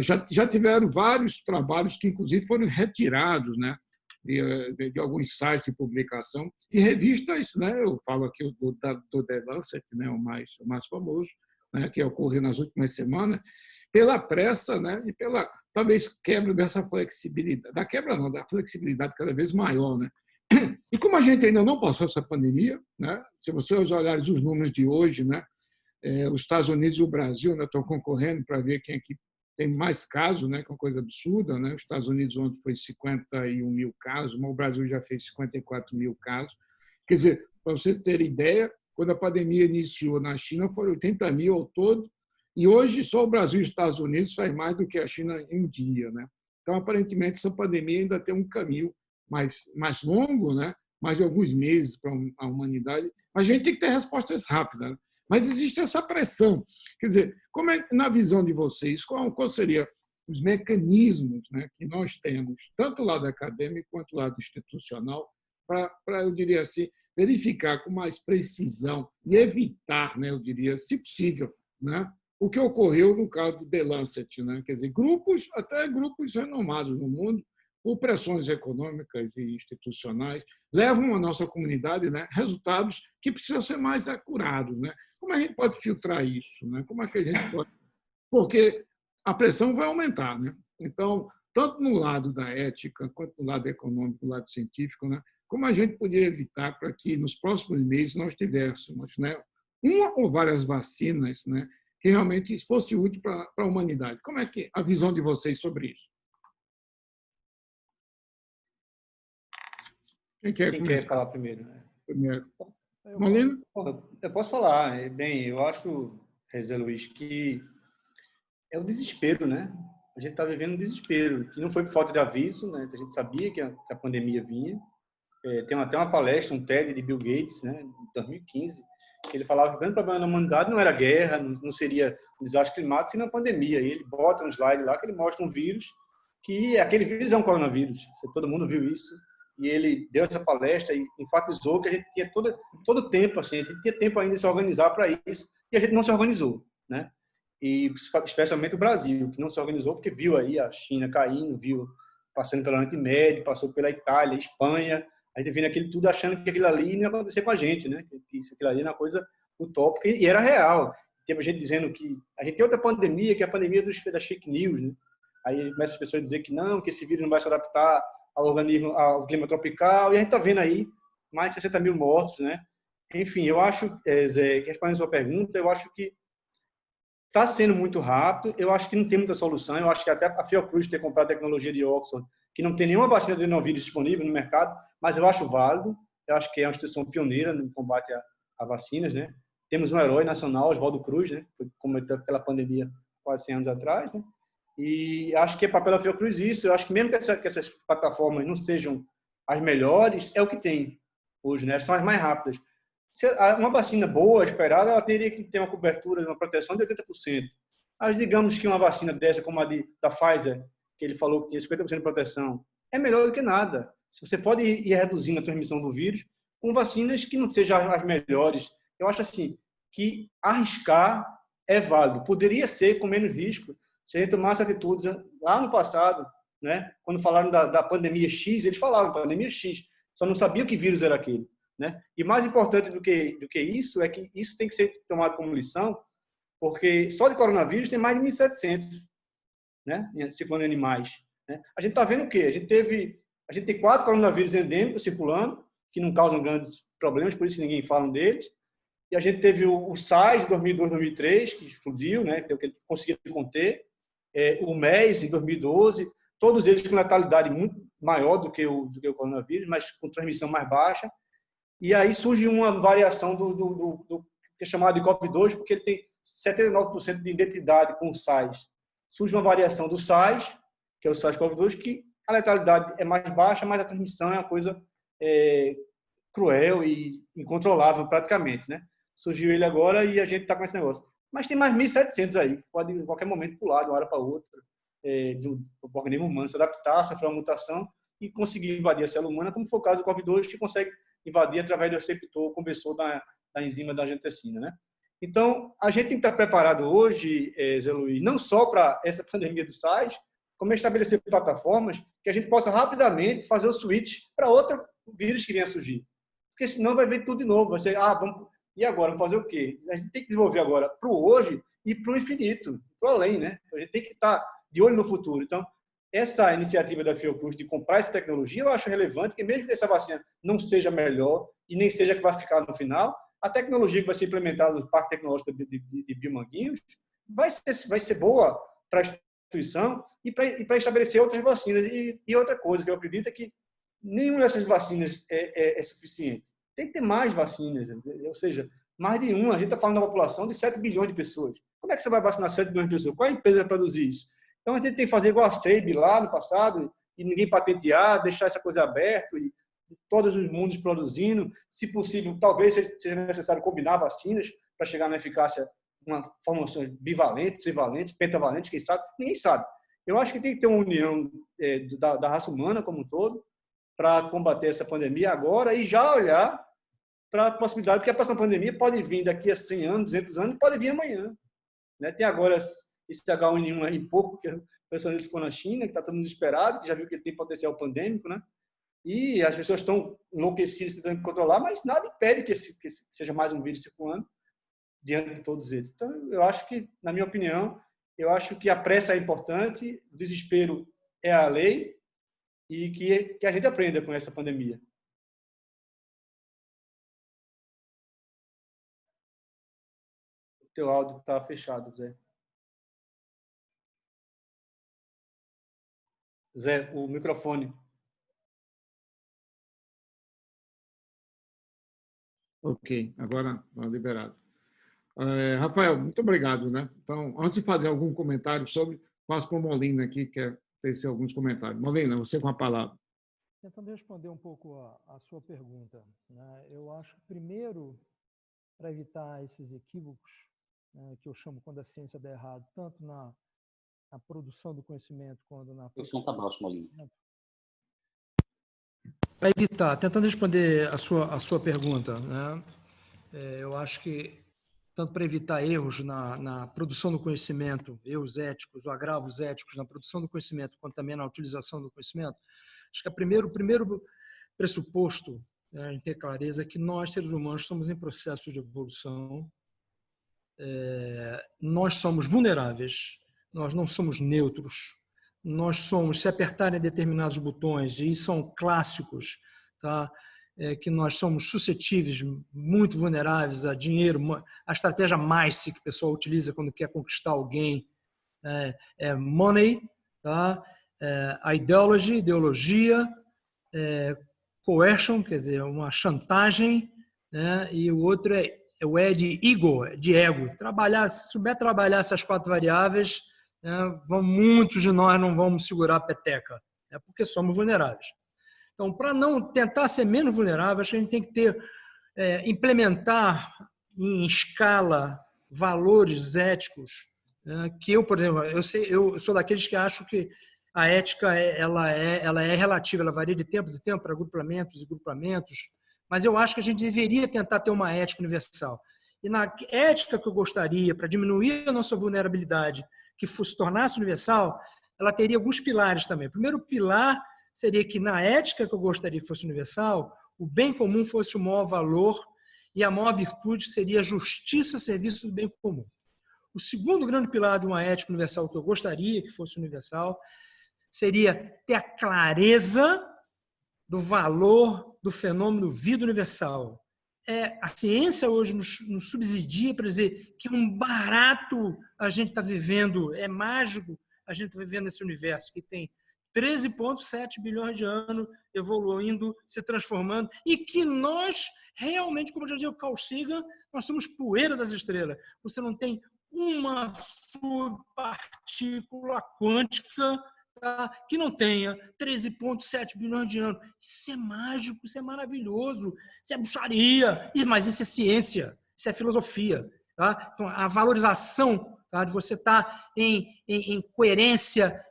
já tiveram vários trabalhos que, inclusive, foram retirados, né, de alguns sites de publicação e revistas, né? Eu falo aqui do The Lancet, né? o mais famoso, né? Que ocorreu nas últimas semanas, pela pressa, né? E pela talvez quebra dessa flexibilidade, da flexibilidade cada vez maior, né? E como a gente ainda não passou essa pandemia, né? Se vocês olharem os números de hoje, né? Os Estados Unidos e o Brasil, né, estão concorrendo para ver quem é que tem mais casos, né, que é uma coisa absurda, né? Os Estados Unidos ontem foi 51 mil casos, mas o Brasil já fez 54 mil casos. Quer dizer, para vocês terem ideia, quando a pandemia iniciou na China, foram 80 mil ao todo, e hoje só o Brasil e os Estados Unidos faz mais do que a China em um dia, né? Então, aparentemente, essa pandemia ainda tem um caminho mais longo, né? Mais de alguns meses para a humanidade. A gente tem que ter respostas rápidas, né? Mas existe essa pressão. Quer dizer, como é, na visão de vocês, qual seria os mecanismos, né, que nós temos, tanto o lado acadêmico quanto o lado institucional, para, eu diria assim, verificar com mais precisão e evitar, né, eu diria, se possível, né, o que ocorreu no caso do The Lancet, né? Quer dizer, até grupos renomados no mundo, por pressões econômicas e institucionais, levam à nossa comunidade, né, resultados que precisam ser mais acurados, né? Como a gente pode filtrar isso, né? Como é que a gente pode... Porque a pressão vai aumentar, né? Então, tanto no lado da ética, quanto no lado econômico, no lado científico, né? Como a gente poderia evitar para que nos próximos meses nós tivéssemos, né, uma ou várias vacinas, né, que realmente fosse útil para a humanidade. Como é que a visão de vocês sobre isso? Quem quer falar primeiro? Primeiro. Molina? Eu posso falar. Bem, eu acho, Zé Luiz, que é o desespero, né? A gente está vivendo um desespero, que não foi por falta de aviso, né? A gente sabia que a pandemia vinha. Tem até uma palestra, um TED de Bill Gates, né, em 2015, que ele falava que o grande problema da humanidade não era a guerra, não seria um desastre climático, senão a pandemia. E ele bota um slide lá que ele mostra um vírus, que aquele vírus é um coronavírus. Todo mundo viu isso. E ele deu essa palestra e enfatizou que a gente tinha todo o tempo, assim, a gente tinha tempo ainda de se organizar para isso, e a gente não se organizou, né? E especialmente o Brasil, que não se organizou porque viu aí a China caindo, viu passando pelo Oriente Médio, passou pela Itália, Espanha, a gente vindo aquilo tudo achando que aquilo ali não ia acontecer com a gente, né? Que aquilo ali era uma coisa utópica e era real. Tem gente dizendo que a gente tem outra pandemia, que é a pandemia das fake news, né? Aí começa as pessoas a dizer que não, que esse vírus não vai se adaptar ao clima tropical, e a gente está vendo aí mais de 60 mil mortos, né? Enfim, eu acho, Zé, respondendo a sua pergunta, eu acho que está sendo muito rápido, eu acho que não tem muita solução, eu acho que até a Fiocruz ter comprado a tecnologia de Oxford, que não tem nenhuma vacina de adenovírus disponível no mercado, mas eu acho válido, eu acho que é uma instituição pioneira no combate a vacinas, né? Temos um herói nacional, Oswaldo Cruz, né? Foi cometeu aquela pandemia quase 100 anos atrás, né? E acho que é papel da Fiocruz isso. Eu acho que mesmo que essas plataformas não sejam as melhores, é o que tem hoje, né? São as mais rápidas. Se uma vacina boa, esperada, ela teria que ter uma cobertura, uma proteção de 80%. Mas digamos que uma vacina dessa, como a da Pfizer, que ele falou que tinha 50% de proteção, é melhor do que nada. Você pode ir reduzindo a transmissão do vírus com vacinas que não sejam as melhores. Eu acho assim que arriscar é válido. Poderia ser com menos risco, se a gente tomasse atitudes lá no passado, né? Quando falaram da pandemia X, eles falavam pandemia X, só não sabiam que vírus era aquele, né? E mais importante do que isso é que isso tem que ser tomado como lição, porque só de coronavírus tem mais de 1.700, né? Circulando em animais, né? A gente está vendo o quê? A gente tem 4 coronavírus endêmicos circulando, que não causam grandes problemas, por isso ninguém fala deles. E a gente teve o SARS em 2002, 2003, que explodiu, né? Que ele conseguiu conter. O MERS em 2012, todos eles com letalidade muito maior do que o coronavírus, mas com transmissão mais baixa. E aí surge uma variação do que é chamado de COV-2, porque ele tem 79% de identidade com o SARS. Surge uma variação do SARS, que é o SARS-CoV-2, que a letalidade é mais baixa, mas a transmissão é uma coisa cruel e incontrolável praticamente, né? Surgiu ele agora e a gente está com esse negócio. Mas tem mais 1.700 aí, que pode em qualquer momento pular de uma hora para outra, do organismo humano se adaptar, sofrer uma mutação e conseguir invadir a célula humana, como foi o caso do COVID-2, que consegue invadir através do receptor conversor da enzima da angiotensina, né? Então, a gente tem que estar preparado hoje, Zé Luiz, não só para essa pandemia do SARS, como estabelecer plataformas que a gente possa rapidamente fazer o switch para outro vírus que venha a surgir. Porque senão vai vir tudo de novo. Vai ser, e agora? Vamos fazer o quê? A gente tem que desenvolver agora para o hoje e para o infinito, para o além, né? A gente tem que estar de olho no futuro. Então, essa iniciativa da Fiocruz de comprar essa tecnologia, eu acho relevante, porque mesmo que essa vacina não seja melhor e nem seja que vai ficar no final, a tecnologia que vai ser implementada no Parque Tecnológico de Biomanguinhos vai ser boa para a instituição e para estabelecer outras vacinas. E outra coisa que eu acredito é que nenhuma dessas vacinas é suficiente. Tem que ter mais vacinas, ou seja, mais de uma. A gente está falando da população de 7 bilhões de pessoas. Como é que você vai vacinar 7 bilhões de pessoas? Qual é a empresa vai produzir isso? Então, a gente tem que fazer igual a SEIB lá no passado, e ninguém patentear, deixar essa coisa aberta, e todos os mundos produzindo. Se possível, talvez seja necessário combinar vacinas para chegar na eficácia, uma formulação bivalente, trivalente, pentavalente, quem sabe? Ninguém sabe. Eu acho que tem que ter uma união da raça humana como um todo para combater essa pandemia agora e já olhar para a possibilidade, porque a próxima pandemia pode vir daqui a 100 anos, 200 anos, pode vir amanhã. Né? Tem agora esse H1N1 aí pouco, que o pessoal ficou na China, que está todo mundo desesperado, que já viu que ele tem potencial pandêmico, né? E as pessoas estão enlouquecidas tentando controlar, mas nada impede que seja mais um vírus circulando diante de todos eles. Então, eu acho que, na minha opinião, eu acho que a pressa é importante, o desespero é a lei e que a gente aprenda com essa pandemia. O teu áudio está fechado, Zé. Zé, o microfone. Ok, agora liberado. Rafael, muito obrigado, né? Então, antes de fazer algum comentário sobre, passo para o Molina aqui, que quer tecer alguns comentários. Molina, você com a palavra. Tentando responder um pouco a sua pergunta, né? Eu acho que, primeiro, para evitar esses equívocos, né, que eu chamo quando a ciência dá errado, tanto na produção do conhecimento quanto na... O som está baixo, Molina. Para evitar, tentando responder a sua pergunta, né? Eu acho que, tanto para evitar erros na produção do conhecimento, erros éticos ou agravos éticos na produção do conhecimento, quanto também na utilização do conhecimento, acho que o primeiro pressuposto, em ter clareza, é que nós, seres humanos, estamos em processo de evolução, nós somos vulneráveis, nós não somos neutros, nós somos, se apertarem determinados botões, e são clássicos, tá? Que nós somos suscetíveis, muito vulneráveis a dinheiro, a estratégia MICE que o pessoal utiliza quando quer conquistar alguém, money, tá? Ideologia, coercion, quer dizer, uma chantagem, né? E o outro é o de ego, de ego. Se souber trabalhar essas 4 variáveis, muitos de nós não vamos segurar a peteca, porque somos vulneráveis. Então, para não tentar ser menos vulnerável, acho que a gente tem que implementar em escala valores éticos, que eu, por exemplo, eu sou daqueles que acho que a ética ela é relativa, ela varia de tempos em tempos para agrupamentos e grupamentos, mas eu acho que a gente deveria tentar ter uma ética universal. E na ética que eu gostaria, para diminuir a nossa vulnerabilidade, que se tornasse universal, ela teria alguns pilares também. O primeiro pilar seria que, na ética que eu gostaria que fosse universal, o bem comum fosse o maior valor e a maior virtude seria a justiça a serviço do bem comum. O segundo grande pilar de uma ética universal que eu gostaria que fosse universal seria ter a clareza do valor do fenômeno vida universal. a ciência hoje nos subsidia para dizer que um barato a gente está vivendo, é mágico a gente está vivendo nesse universo que tem 13,7 bilhões de anos evoluindo, se transformando, e que nós realmente, como já dizia o Carl Sagan, nós somos poeira das estrelas. Você não tem uma subpartícula quântica, tá, que não tenha 13,7 bilhões de anos. Isso é mágico, isso é maravilhoso, isso é bruxaria, mas isso é ciência, isso é filosofia. Tá? Então, a valorização, tá, de você estar em coerência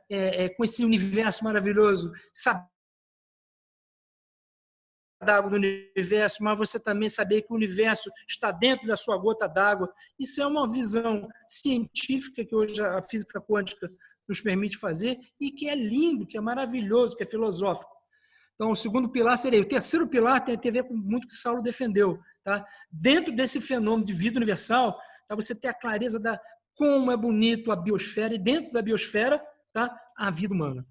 com esse universo maravilhoso, saber d'água do universo, mas você também saber que o universo está dentro da sua gota d'água. Isso é uma visão científica que hoje a física quântica nos permite fazer e que é lindo, que é maravilhoso, que é filosófico. Então, o segundo pilar seria... O terceiro pilar tem a ver com muito que Saulo defendeu. Tá? Dentro desse fenômeno de vida universal, tá, você ter a clareza da como é bonito a biosfera e dentro da biosfera, tá, a vida humana.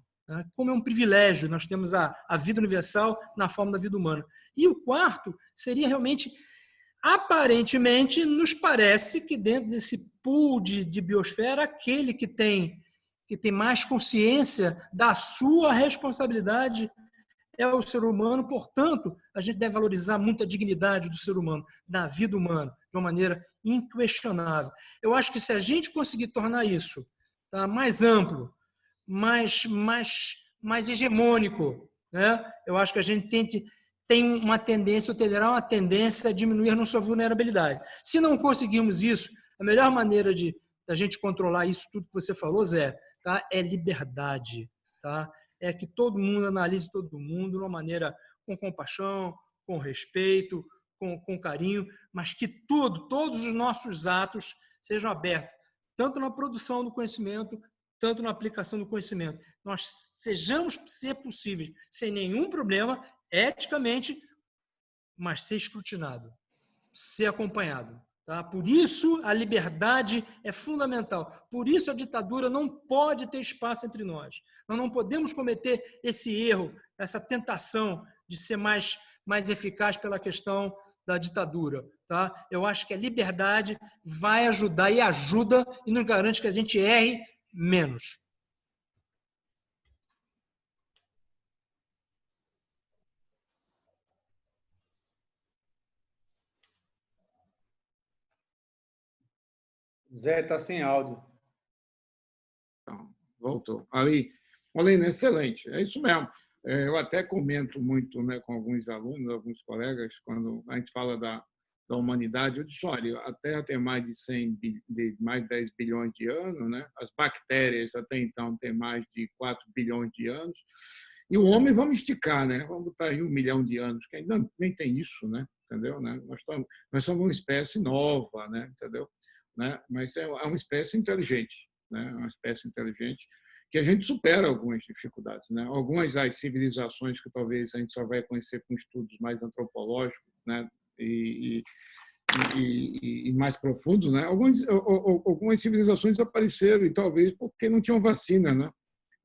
Como é um privilégio, nós temos a vida universal na forma da vida humana. E o quarto seria realmente, aparentemente, nos parece que dentro desse pool de biosfera, aquele que tem mais consciência da sua responsabilidade é o ser humano, portanto, a gente deve valorizar muito a dignidade do ser humano, da vida humana, de uma maneira inquestionável. Eu acho que se a gente conseguir tornar isso, tá, mais amplo, mais hegemônico, né? Eu acho que a gente tem uma tendência, ou terá uma tendência a diminuir a nossa vulnerabilidade. Se não conseguirmos isso, a melhor maneira da gente controlar isso tudo que você falou, Zé, tá, é liberdade. Tá? É que todo mundo analise todo mundo de uma maneira com compaixão, com respeito, com carinho, mas que todos os nossos atos sejam abertos, tanto na produção do conhecimento, tanto na aplicação do conhecimento. Nós sejamos ser possíveis, sem nenhum problema, eticamente, mas ser escrutinado, ser acompanhado. Tá? Por isso, a liberdade é fundamental. Por isso, a ditadura não pode ter espaço entre nós. Nós não podemos cometer esse erro, essa tentação de ser mais eficaz pela questão da ditadura. Tá? Eu acho que a liberdade vai ajudar e ajuda e nos garante que a gente erre menos. Zé, está sem áudio. Então, voltou. Alina, excelente. É isso mesmo. Eu até comento muito, né, com alguns alunos, alguns colegas, quando a gente fala da humanidade, eu disse, olha, a Terra tem mais mais de 10 bilhões de anos, né? As bactérias até então têm mais de 4 bilhões de anos, e o homem vamos esticar, né? Vamos botar aí 1 milhão de anos, que ainda nem tem isso, né? Entendeu? Né? Nós somos uma espécie nova, né? Entendeu? Né? Mas é uma espécie inteligente, né? Uma espécie inteligente que a gente supera algumas dificuldades, né? Algumas das civilizações que talvez a gente só vai conhecer com estudos mais antropológicos, né? E mais profundos, né? Algumas civilizações apareceram e talvez porque não tinham vacina, né?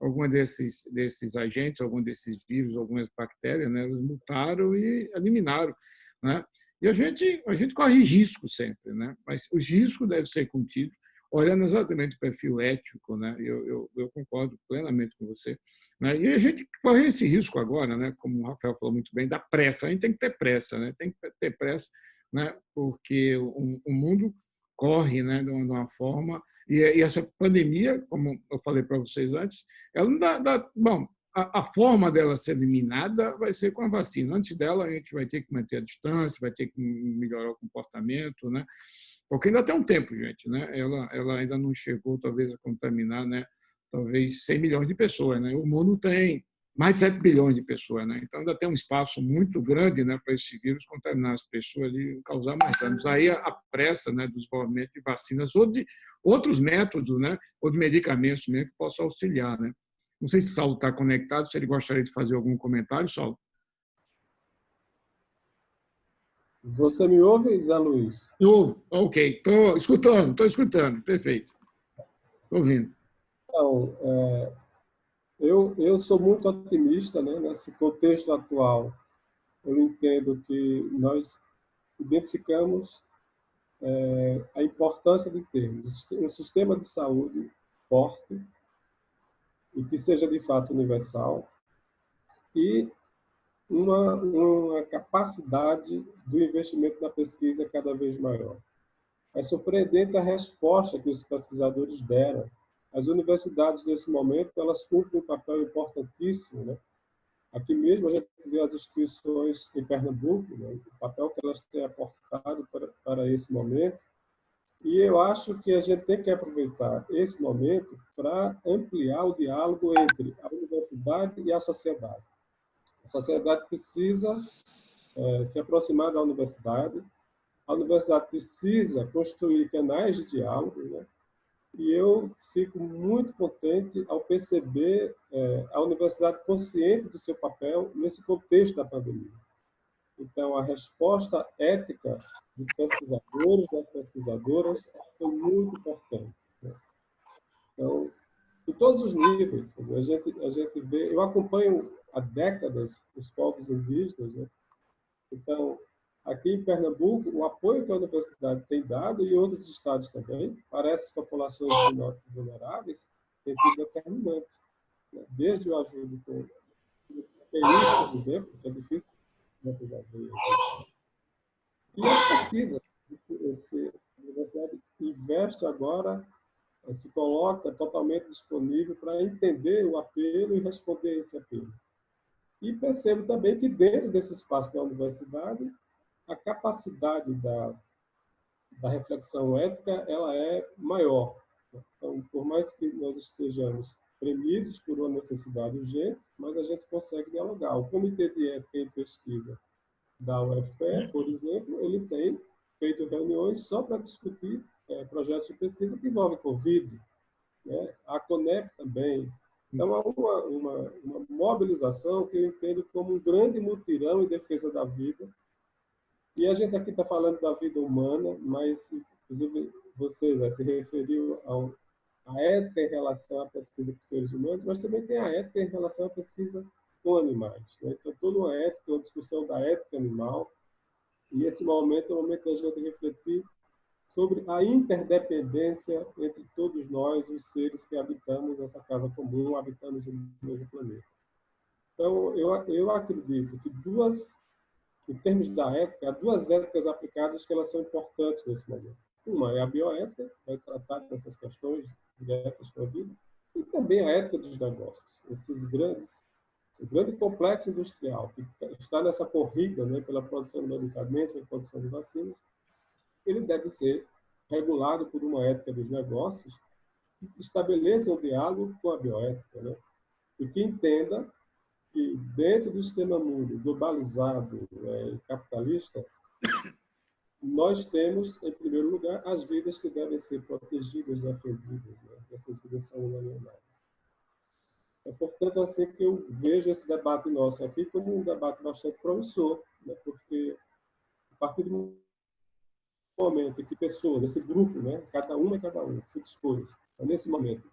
Alguns desses agentes, alguns desses vírus, algumas bactérias, né? Eles mutaram e eliminaram, né? E a gente corre risco sempre, né? Mas os riscos devem ser contidos, olhando exatamente o perfil ético, né? Eu concordo plenamente com você, né? E a gente corre esse risco agora, né? Como o Rafael falou muito bem, da pressa. A gente tem que ter pressa, né? Tem que ter pressa, né? Porque o mundo corre, né? De uma forma e essa pandemia, como eu falei para vocês antes, ela não dá bom. A forma dela ser eliminada vai ser com a vacina. Antes dela, a gente vai ter que manter a distância, vai ter que melhorar o comportamento, né? Porque ainda tem um tempo, gente, né? Ela ainda não chegou, talvez, a contaminar, né? Talvez 100 milhões de pessoas, né? O mundo tem mais de 7 bilhões de pessoas, né? Então ainda tem um espaço muito grande, né, para esse vírus contaminar as pessoas e causar mais danos. Aí a pressa, né, do desenvolvimento de vacinas ou de outros métodos, né, ou de medicamentos mesmo que possam auxiliar, né? Não sei se o Saulo está conectado, se ele gostaria de fazer algum comentário, Saulo. Você me ouve, Zé Luiz? Eu, ok, estou escutando, perfeito. Estou ouvindo. Então, eu sou muito otimista, né, nesse contexto atual. Eu entendo que nós identificamos a importância de termos um sistema de saúde forte e que seja de fato universal e uma capacidade do investimento na pesquisa cada vez maior. É surpreendente a resposta que os pesquisadores deram. As universidades, nesse momento, elas cumprem um papel importantíssimo, né? Aqui mesmo a gente vê as instituições em Pernambuco, né? O papel que elas têm aportado para esse momento. E eu acho que a gente tem que aproveitar esse momento para ampliar o diálogo entre a universidade e a sociedade. A sociedade precisa se aproximar da universidade, a universidade precisa construir canais de diálogo, né? E eu fico muito contente ao perceber a universidade consciente do seu papel nesse contexto da pandemia. Então, a resposta ética dos pesquisadores, das pesquisadoras, foi muito importante, né? Então, em todos os níveis, a gente vê... Eu acompanho há décadas os povos indígenas, né? Então, aqui em Pernambuco, o apoio que a universidade tem dado, e em outros estados também, para essas populações vulneráveis, tem sido determinante, né? Desde o ajuda com PI, por exemplo, que é difícil de ver. E a pesquisa, a universidade investe agora, se coloca totalmente disponível para entender o apelo e responder a esse apelo. E percebo também que dentro desse espaço da universidade, a capacidade da reflexão ética ela é maior. Então, por mais que nós estejamos premidos por uma necessidade urgente, mas a gente consegue dialogar. O Comitê de Ética e Pesquisa da UFPE, por exemplo, ele tem feito reuniões só para discutir projetos de pesquisa que envolvem Covid, né? A CONEP também. Então, há uma mobilização que eu entendo como um grande mutirão em defesa da vida. E a gente aqui está falando da vida humana, mas, inclusive, você se referiu à ética em relação à pesquisa com seres humanos, mas também tem a ética em relação à pesquisa com animais, né? Então, toda uma ética, uma discussão da ética animal, e esse momento é o momento da gente refletir sobre a interdependência entre todos nós, os seres que habitamos essa casa comum, habitamos o mesmo planeta. Então, eu acredito que em termos da ética, há duas éticas aplicadas que elas são importantes nesse momento. Uma é a bioética, que vai tratar dessas questões diretas com a vida, e também a ética dos negócios, o grande complexo industrial que está nessa corrida, né, pela produção de medicamentos, pela produção de vacinas, ele deve ser regulado por uma ética dos negócios que estabeleça um diálogo com a bioética, né? E que entenda que dentro do sistema mundo globalizado e capitalista, nós temos, em primeiro lugar, as vidas que devem ser protegidas e defendidas, né? Essas vidas são inalienáveis. É, portanto, assim que eu vejo esse debate nosso aqui como um debate bastante promissor, né? Porque a partir do momento em que pessoas, esse grupo, né, cada uma que se dispôs, nesse momento,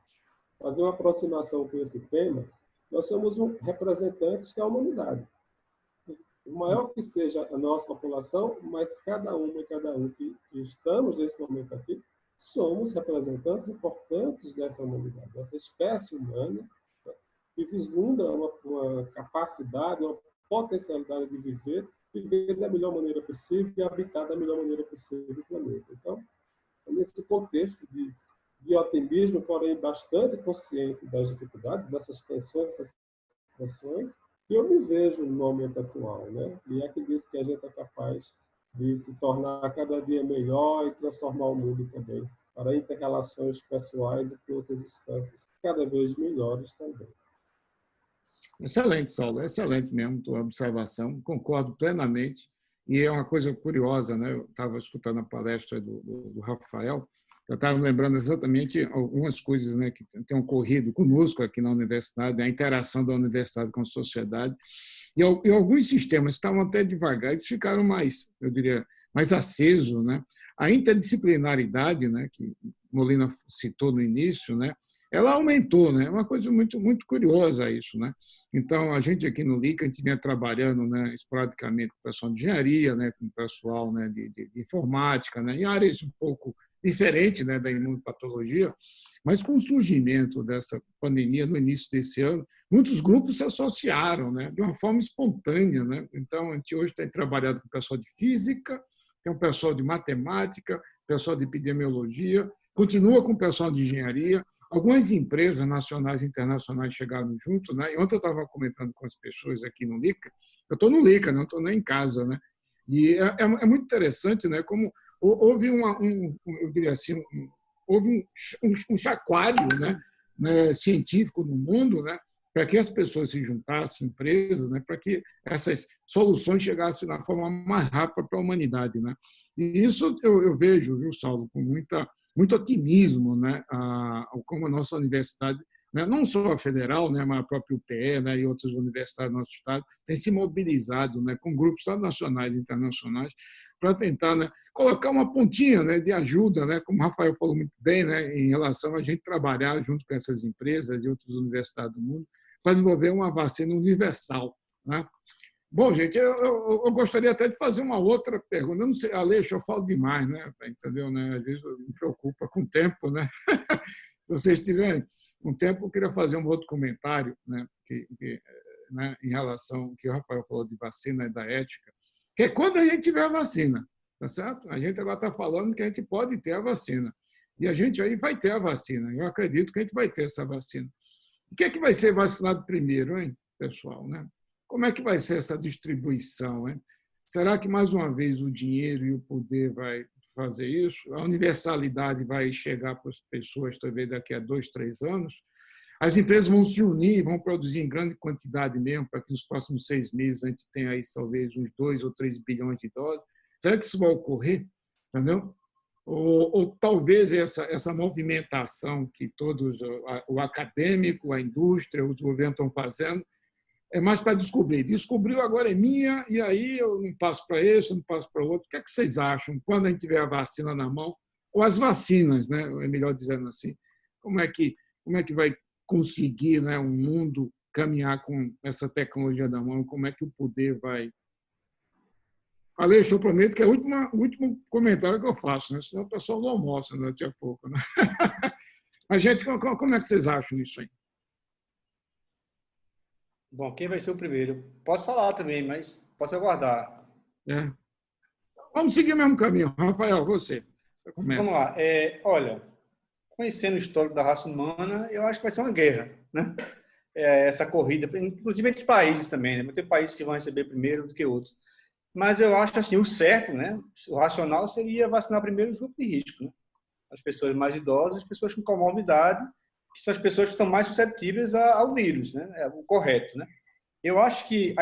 fazer uma aproximação com esse tema, nós somos representantes da humanidade. O maior que seja a nossa população, mas cada uma e cada um que estamos nesse momento aqui, somos representantes importantes dessa humanidade, dessa espécie humana, que vislumbra uma capacidade, uma potencialidade de viver da melhor maneira possível e habitar da melhor maneira possível o planeta. Então, nesse contexto de otimismo, porém bastante consciente das dificuldades, dessas tensões, dessas situações, eu me vejo no momento atual, né? E acredito que a gente é capaz de se tornar cada dia melhor e transformar o mundo também para inter-relações pessoais e com outras espécies cada vez melhores também. Excelente, Saulo, excelente mesmo tua observação, concordo plenamente. E é uma coisa curiosa, né? Eu estava escutando a palestra do Rafael, eu estava lembrando exatamente algumas coisas, né, que têm ocorrido conosco aqui na universidade, a interação da universidade com a sociedade. E alguns sistemas estavam até devagar, eles ficaram mais, eu diria, mais acesos, né? A interdisciplinaridade, né, que Molina citou no início, né, ela aumentou, né? É uma coisa muito, muito curiosa isso, né? Então, a gente aqui no LICA, a gente vinha trabalhando, né, esporadicamente com o pessoal de engenharia, né, com o pessoal, né, de informática, né, em áreas um pouco diferentes, né, da imunopatologia, mas com o surgimento dessa pandemia no início desse ano, muitos grupos se associaram, né, de uma forma espontânea, né? Então, a gente hoje tem trabalhado com o pessoal de física, tem o pessoal de matemática, pessoal de epidemiologia, continua com o pessoal de engenharia. Algumas empresas nacionais e internacionais chegaram junto, né? E ontem eu estava comentando com as pessoas aqui no LICA, eu estou no LICA, não estou nem em casa, né? E é muito interessante, né? Como houve eu diria assim, houve um chacoalho, né, científico no mundo, né? Para que as pessoas se juntassem, empresas, né? Para que essas soluções chegassem na forma mais rápida para a humanidade, né? E isso eu vejo, viu, Saulo, com muito otimismo, né, como a nossa universidade, né, não só a federal, né, mas a própria UPE, né, e outras universidades do nosso estado, tem se mobilizado, né, com grupos tanto nacionais e internacionais para tentar, né, colocar uma pontinha, né, de ajuda, né, como o Rafael falou muito bem, né, em relação a gente trabalhar junto com essas empresas e outras universidades do mundo para desenvolver uma vacina universal, né? Bom, gente, eu gostaria até de fazer uma outra pergunta. Eu não sei, Aleixo, eu falo demais, né? Entendeu? Né? Às vezes eu me preocupo com o tempo, né? Se vocês tiverem um tempo, eu queria fazer um outro comentário, né? Né? Em relação ao que o Rafael falou de vacina e da ética, que é quando a gente tiver a vacina, tá certo? A gente agora está falando que a gente pode ter a vacina. E a gente aí vai ter a vacina. Eu acredito que a gente vai ter essa vacina. O que é que vai ser vacinado primeiro, hein, pessoal, né? Como é que vai ser essa distribuição? Hein? Será que, mais uma vez, o dinheiro e o poder vai fazer isso? A universalidade vai chegar para as pessoas, talvez, daqui a 2, 3 anos? As empresas vão se unir, vão produzir em grande quantidade mesmo, para que nos próximos 6 meses a gente tenha aí, talvez, uns 2 ou 3 bilhões de doses. Será que isso vai ocorrer? Entendeu? Ou talvez essa movimentação que todos, o acadêmico, a indústria, os governos estão fazendo, é mais para descobrir. Descobriu, agora é minha, e aí eu não passo para esse, eu não passo para outro. O que é que vocês acham? Quando a gente tiver a vacina na mão, ou as vacinas, né? É melhor dizendo assim, como é que vai conseguir, né, um mundo caminhar com essa tecnologia na mão? Como é que o poder vai... Aleixo, eu prometo que é o último comentário que eu faço, né? Senão o pessoal não almoça daqui a pouco. Né? Mas, gente, como é que vocês acham isso aí? Bom, quem vai ser o primeiro? Posso falar também, mas posso aguardar. É. Vamos seguir o mesmo caminho. Rafael, você começa. Vamos lá. Olha, conhecendo o histórico da raça humana, eu acho que vai ser uma guerra, né? Essa corrida, inclusive entre países também, né? Vai ter países que vão receber primeiro do que outros. Mas eu acho assim, o certo, né? O racional seria vacinar primeiro os grupos de risco, né? As pessoas mais idosas, as pessoas com comorbidade, que são as pessoas que estão mais suscetíveis ao vírus, né? É o correto, né? Eu acho que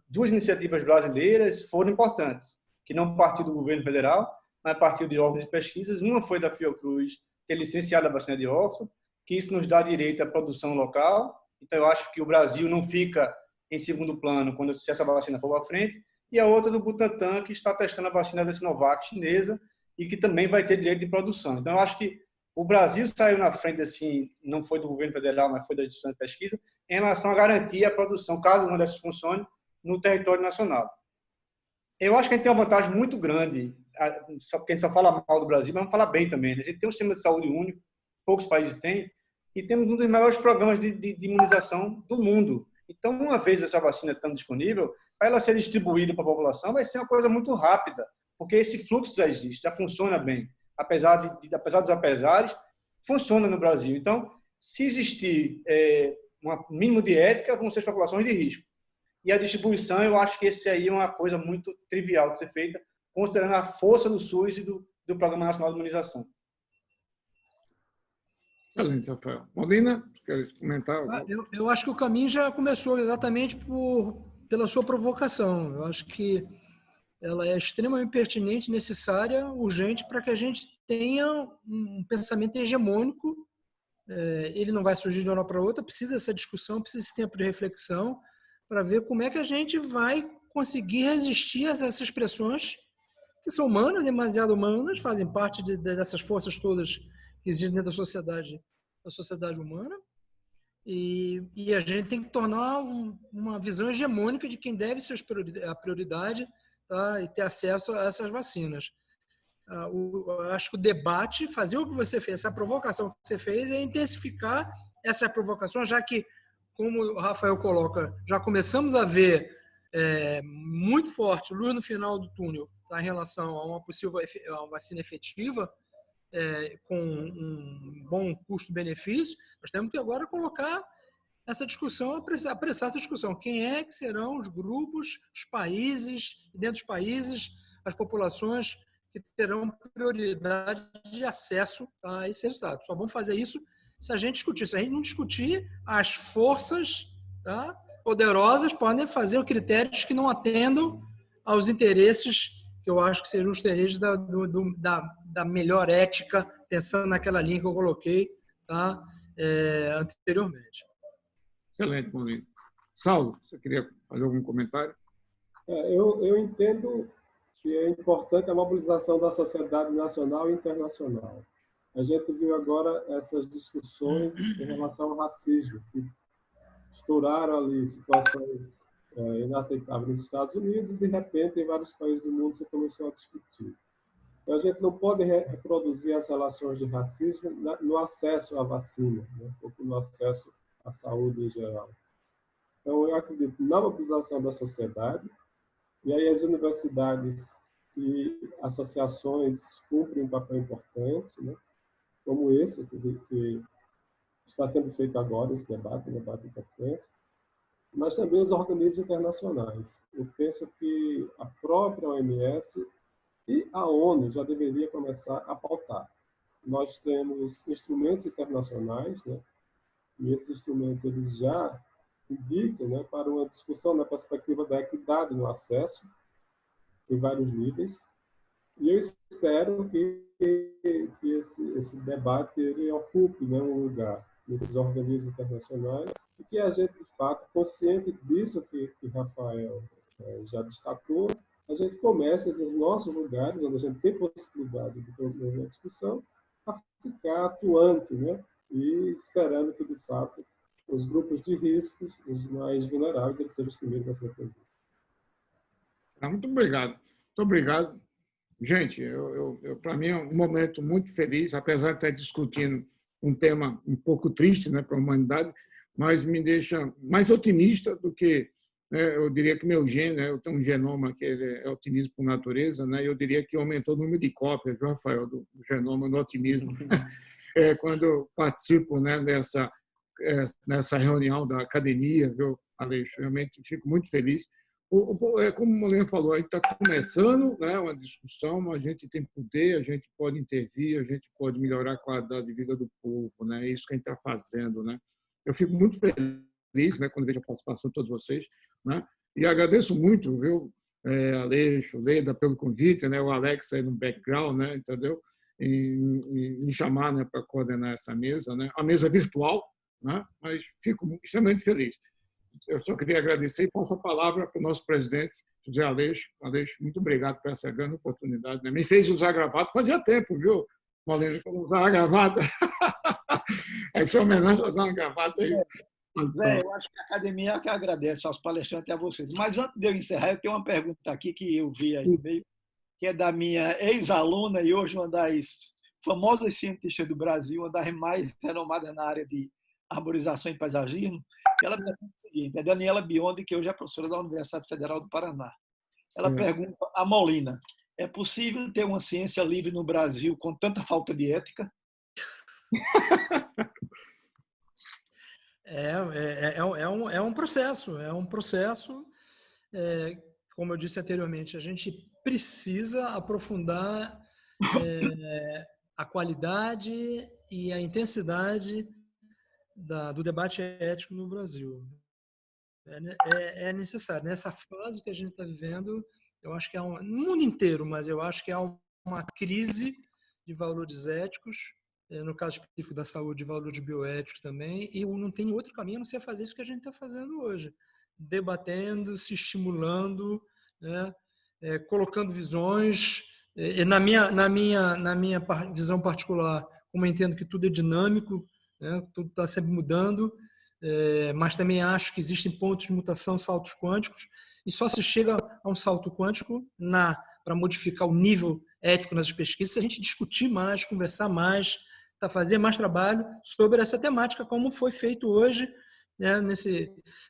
duas iniciativas brasileiras foram importantes, que não partiu do governo federal, mas partiu de órgãos de pesquisas. Uma foi da Fiocruz, que é licenciada a vacina de Oxford, que isso nos dá direito à produção local. Então, eu acho que o Brasil não fica em segundo plano se essa vacina for para frente. E a outra do Butantan, que está testando a vacina da Sinovac chinesa e que também vai ter direito de produção. Então, eu acho que o Brasil saiu na frente, assim, não foi do governo federal, mas foi da instituição de pesquisa, em relação a garantir a produção, caso uma dessas funcione, no território nacional. Eu acho que a gente tem uma vantagem muito grande, porque a gente só fala mal do Brasil, mas vamos falar bem também. Né? A gente tem um sistema de saúde único, poucos países têm, e temos um dos maiores programas de imunização do mundo. Então, uma vez essa vacina estando disponível, para ela ser distribuída para a população, vai ser uma coisa muito rápida, porque esse fluxo já existe, já funciona bem. Apesar dos apesares, funciona no Brasil. Então, se existir um mínimo de ética, vão ser as populações de risco. E a distribuição, eu acho que esse aí é uma coisa muito trivial de ser feita, considerando a força do SUS e do Programa Nacional de Imunização. Excelente, Rafael. Molina, queres comentar? Eu acho que o caminho já começou exatamente pela sua provocação. Eu acho que ela é extremamente pertinente, necessária, urgente, para que a gente tenha um pensamento hegemônico. Ele não vai surgir de uma hora para outra, precisa dessa discussão, precisa desse tempo de reflexão, para ver como é que a gente vai conseguir resistir a essas pressões que são humanas, demasiado humanas, fazem parte dessas forças todas que existem dentro da sociedade da sociedade humana, e a gente tem que tornar uma visão hegemônica de quem deve ser a prioridade, tá? E ter acesso a essas vacinas. Eu acho que o debate, fazer o que você fez, essa provocação que você fez, é intensificar essa provocação, já que, como o Rafael coloca, já começamos a ver muito forte luz no final do túnel, tá, em relação a uma possível uma vacina efetiva, com um bom custo-benefício. Nós temos que agora colocar essa discussão, apressar essa discussão. Quem é que serão os grupos, os países, e dentro dos países, as populações que terão prioridade de acesso a esse resultado? Só vamos fazer isso se a gente discutir. Se a gente não discutir, as forças, tá, poderosas podem fazer critérios que não atendam aos interesses, que eu acho que sejam os interesses da melhor ética, pensando naquela linha que eu coloquei, tá, anteriormente. Excelente, Paulinho. Saulo, você queria fazer algum comentário? Eu entendo que é importante a mobilização da sociedade nacional e internacional. A gente viu agora essas discussões em relação ao racismo, que estouraram ali situações inaceitáveis nos Estados Unidos e, de repente, em vários países do mundo se começou a discutir. Então, a gente não pode reproduzir as relações de racismo no acesso à vacina, né? Ou no acesso à saúde em geral. Então, eu acredito na mobilização da sociedade, e aí as universidades e associações cumprem um papel importante, né? Como esse que está sendo feito agora, esse debate, um debate importante, mas também os organismos internacionais. Eu penso que a própria OMS e a ONU já deveria começar a pautar. Nós temos instrumentos internacionais, né? E esses instrumentos eles já indicam, né, para uma discussão na perspectiva da equidade no acesso, em vários níveis. E eu espero que esse debate ele ocupe, né, um lugar nesses organismos internacionais e que a gente, de fato, consciente disso que Rafael já destacou, a gente comece nos nossos lugares, onde a gente tem possibilidade de promover uma discussão, a ficar atuante, né, e esperando que, de fato, os grupos de risco, os mais vulneráveis, eles sejam os primeiros a ser atendidos. Muito obrigado. Muito obrigado. Gente, para mim é um momento muito feliz, apesar de estar discutindo um tema um pouco triste, né, para a humanidade, mas me deixa mais otimista do que, né, eu diria que meu gene, né, eu tenho um genoma que ele é otimismo por natureza, né, eu diria que aumentou o número de cópias, viu, Rafael, do genoma do otimismo, quando eu participo, né, nessa reunião da academia, viu, Aleixo? Realmente fico muito feliz. Como o Molina falou, a gente está começando, né, uma discussão, a gente tem poder, a gente pode intervir, a gente pode melhorar a qualidade de vida do povo, né? É isso que a gente está fazendo, né? Eu fico muito feliz, né, quando vejo a participação de todos vocês, né? E agradeço muito, viu, Aleixo, Leda, pelo convite, né? O Alex aí no background, né? Entendeu? Em me chamar, né, para coordenar essa mesa, né? A mesa virtual, né? Mas fico extremamente feliz. Eu só queria agradecer e passo a palavra para o nosso presidente, José Aleixo. Aleixo, muito obrigado por essa grande oportunidade, né? Me fez usar gravata, fazia tempo, viu, Molina, que eu não usava gravata. Essa homenagem a usar uma gravata aí. Zé, eu acho que a academia é que agradece aos palestrantes e a vocês. Mas antes de eu encerrar, eu tenho uma pergunta aqui que eu vi aí no meio, que é da minha ex-aluna e hoje uma das famosas cientistas do Brasil, uma das mais renomadas na área de arborização e paisagismo. Ela pergunta o seguinte, é Daniela Biondi, que hoje é professora da Universidade Federal do Paraná. Ela pergunta a Molina, é possível ter uma ciência livre no Brasil com tanta falta de ética? É um processo, como eu disse anteriormente, a gente precisa aprofundar a qualidade e a intensidade do debate ético no Brasil. É necessário. Nessa fase que a gente está vivendo, eu acho que no mundo inteiro, mas eu acho que há uma crise de valores éticos, no caso específico da saúde, de valores bioéticos também, e não tem outro caminho a não ser fazer isso que a gente está fazendo hoje, debatendo, se estimulando, né, colocando visões. Na minha visão particular, como eu entendo que tudo é dinâmico, né? Tudo está sempre mudando, mas também acho que existem pontos de mutação, saltos quânticos, e só se chega a um salto quântico para modificar o nível ético nas pesquisas se a gente discutir mais, conversar mais, fazer mais trabalho sobre essa temática, como foi feito hoje, né,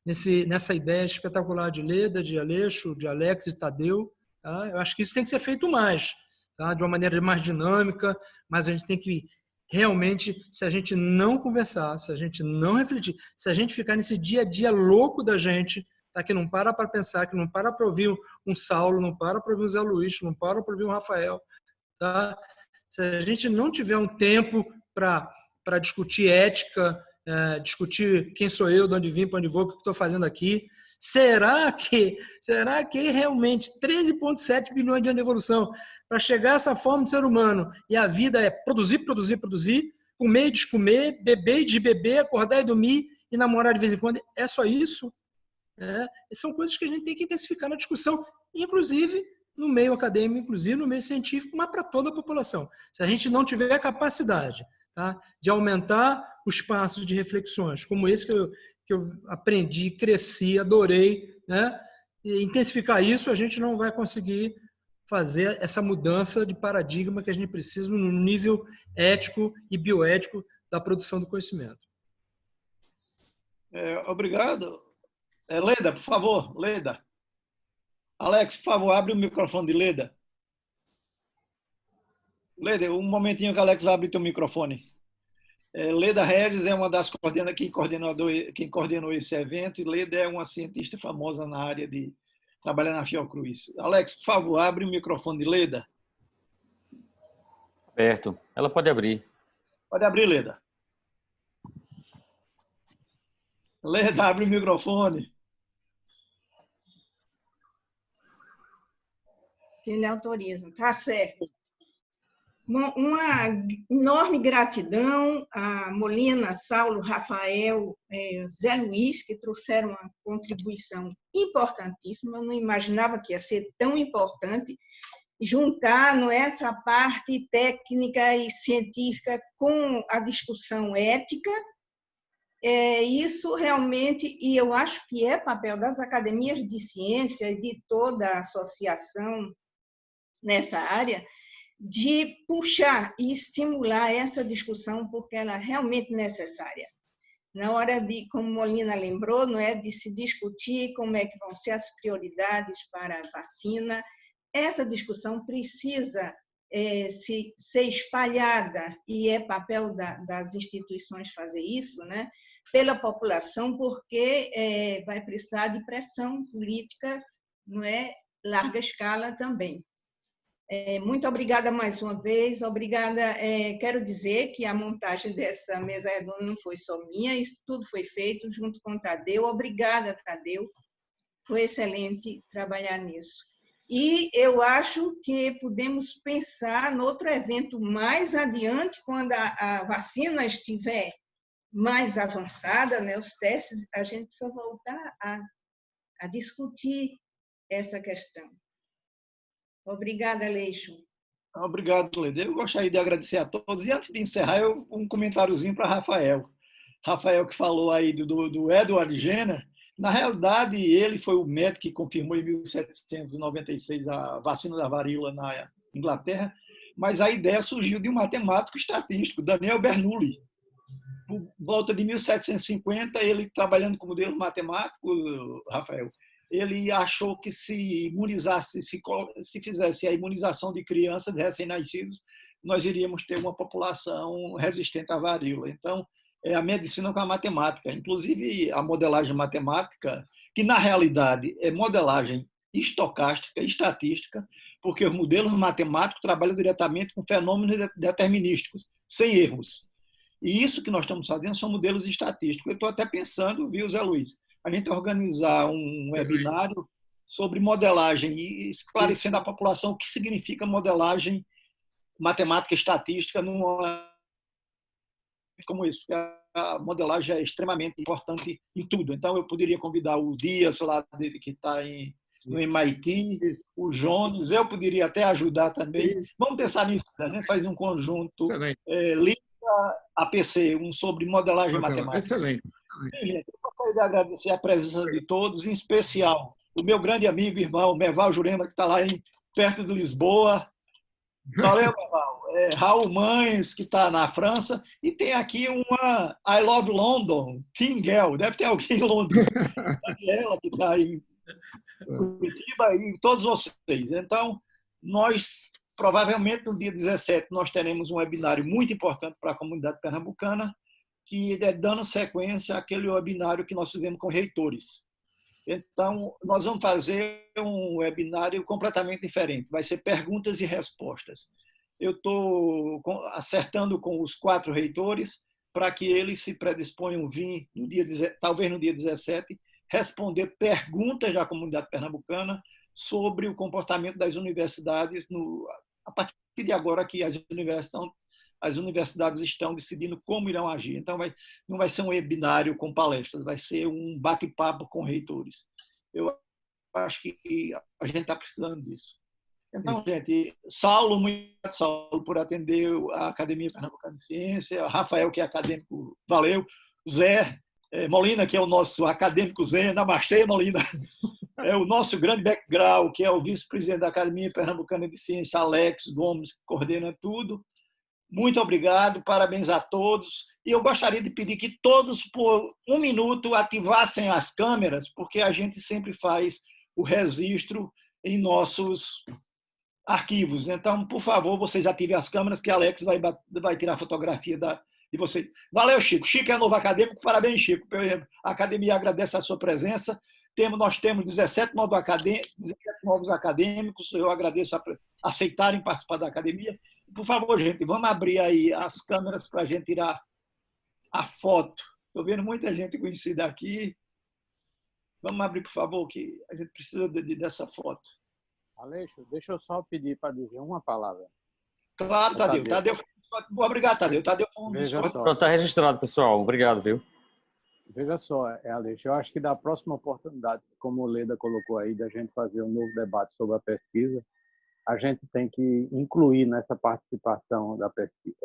nessa ideia espetacular de Leda, de Aleixo, de Alex e Tadeu. Tá? Eu acho que isso tem que ser feito mais, tá? De uma maneira mais dinâmica, mas a gente tem que realmente, se a gente não conversar, se a gente não refletir, se a gente ficar nesse dia a dia louco da gente, tá? Que não para pensar, que não para ouvir um Saulo, não para ouvir um Zé Luís, não para ouvir um Rafael. Tá? Se a gente não tiver um tempo para discutir ética, discutir quem sou eu, de onde vim, para onde vou, o que estou fazendo aqui, será que realmente 13,7 bilhões de anos de evolução para chegar a essa forma de ser humano e a vida é produzir, produzir, produzir, comer e descomer, beber e desbeber, acordar e dormir e namorar de vez em quando, é só isso? São coisas que a gente tem que intensificar na discussão, inclusive no meio acadêmico, inclusive no meio científico, mas para toda a população. Se a gente não tiver a capacidade, tá, de aumentar os espaços de reflexões, como esse que eu aprendi, cresci, adorei, né, e intensificar isso, a gente não vai conseguir fazer essa mudança de paradigma que a gente precisa no nível ético e bioético da produção do conhecimento. Obrigado. Leda, por favor, Leda. Alex, por favor, abre o microfone de Leda. Leda, um momentinho que Alex vai abrir teu microfone. Leda Regis é uma das quem coordenou esse evento, e Leda é uma cientista famosa na área de trabalhar na Fiocruz. Alex, por favor, abre o microfone de Leda. Aberto. Ela pode abrir. Pode abrir, Leda. Leda, abre o microfone. Ele autoriza, tá certo. Uma enorme gratidão a Molina, Saulo, Rafael, Zé Luís, que trouxeram uma contribuição importantíssima. Eu não imaginava que ia ser tão importante juntar essa parte técnica e científica com a discussão ética. Isso realmente, e eu acho que é papel das academias de ciência e de toda a associação nessa área, de puxar e estimular essa discussão, porque ela é realmente necessária. Na hora de, como Molina lembrou, não é, de se discutir como é que vão ser as prioridades para a vacina, essa discussão precisa ser espalhada, e é papel das instituições fazer isso, né, pela população, porque vai precisar de pressão política, não é, larga escala também. Muito obrigada mais uma vez, obrigada. Quero dizer que a montagem dessa mesa redonda não foi só minha, isso tudo foi feito junto com o Tadeu. Obrigada, Tadeu, foi excelente trabalhar nisso. E eu acho que podemos pensar no outro evento mais adiante, quando a vacina estiver mais avançada, né, os testes, a gente precisa voltar a discutir essa questão. Obrigada, Aleixo. Obrigado, Leda. Eu gostaria de agradecer a todos. E antes de encerrar, um comentáriozinho para Rafael. Rafael, que falou aí do Edward Jenner. Na realidade, ele foi o médico que confirmou em 1796 a vacina da varíola na Inglaterra, mas a ideia surgiu de um matemático estatístico, Daniel Bernoulli. Por volta de 1750, ele trabalhando como modelo matemático, Rafael, ele achou que se imunizasse, se fizesse a imunização de crianças recém-nascidos, nós iríamos ter uma população resistente à varíola. Então, é a medicina com a matemática. Inclusive, a modelagem matemática, que na realidade é modelagem estocástica, estatística, porque os modelos matemáticos trabalham diretamente com fenômenos determinísticos, sem erros. E isso que nós estamos fazendo são modelos estatísticos. Eu estou até pensando, viu, Zé Luís, a gente organizar um webinário sobre modelagem e esclarecendo à população o que significa modelagem matemática estatística numa como isso, porque a modelagem é extremamente importante em tudo. Então, eu poderia convidar o Dias, lá que está no MIT, o Jones, eu poderia até ajudar também. Vamos pensar nisso, a gente faz um conjunto limpo, APC, um sobre modelagem matemática. Excelente. Eu gostaria de agradecer a presença de todos, em especial o meu grande amigo e irmão, Merval Jurema, que está lá perto de Lisboa. Valeu, Merval. Raul Mães, que está na França. E tem aqui uma I Love London, Team Girl. Deve ter alguém em Londres. Daniela, que está em Curitiba, e todos vocês. Então, nós, provavelmente, no dia 17, nós teremos um webinário muito importante para a comunidade pernambucana, que é dando sequência àquele webinário que nós fizemos com reitores. Então, nós vamos fazer um webinário completamente diferente. Vai ser perguntas e respostas. Eu estou acertando com os 4 reitores para que eles se predisponham a vir, talvez no dia 17, responder perguntas da comunidade pernambucana sobre o comportamento das universidades a partir de agora que as universidades estão decidindo como irão agir. Então, não vai ser um webinário com palestras, vai ser um bate-papo com reitores. Eu acho que a gente está precisando disso. Então, gente, Saulo, muito obrigado, Saulo, por atender a Academia Pernambucana de Ciência, Rafael, que é acadêmico, valeu, Zé Molina, que é o nosso acadêmico Zé, namastê, Molina, é o nosso grande background, que é o vice-presidente da Academia Pernambucana de Ciência, Alex Gomes, que coordena tudo. Muito obrigado, parabéns a todos. E eu gostaria de pedir que todos, por 1 minuto, ativassem as câmeras, porque a gente sempre faz o registro em nossos arquivos. Então, por favor, vocês ativem as câmeras, que a Alex vai tirar a fotografia de vocês. Valeu, Chico. Chico é novo acadêmico. Parabéns, Chico. A academia agradece a sua presença. Nós temos 17 novos acadêmicos. Eu agradeço a aceitarem participar da academia. Por favor, gente, vamos abrir aí as câmeras para a gente tirar a foto. Estou vendo muita gente conhecida aqui. Vamos abrir, por favor, que a gente precisa dessa foto. Aleixo, deixa eu só pedir para dizer uma palavra. Claro, Tadeu. Obrigado, Tadeu. Está registrado, pessoal. Obrigado, viu? Veja só, Aleixo, eu acho que da próxima oportunidade, como o Leda colocou aí, da gente fazer um novo debate sobre a pesquisa, a gente tem que incluir nessa participação desse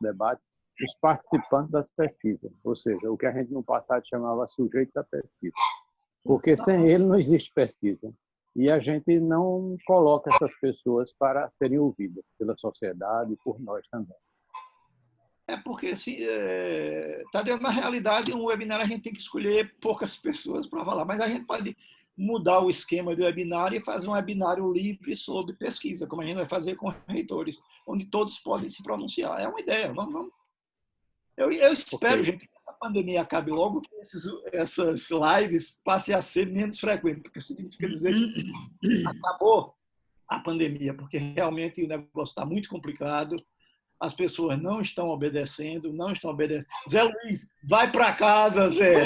debate os participantes das pesquisas, ou seja, o que a gente no passado chamava sujeito da pesquisa. Porque sem ele não existe pesquisa. E a gente não coloca essas pessoas para serem ouvidas pela sociedade e por nós também. Porque, assim, Tadeu, na realidade, um webinar a gente tem que escolher poucas pessoas para falar, mas a gente pode mudar o esquema do webinar e fazer um webinário livre sobre pesquisa, como a gente vai fazer com reitores, onde todos podem se pronunciar. É uma ideia. Vamos. Eu espero, gente, que essa pandemia acabe logo, que essas lives passem a ser menos frequentes, porque significa dizer que acabou a pandemia, porque realmente o negócio está muito complicado, as pessoas não estão obedecendo. Zé Luiz, vai para casa, Zé.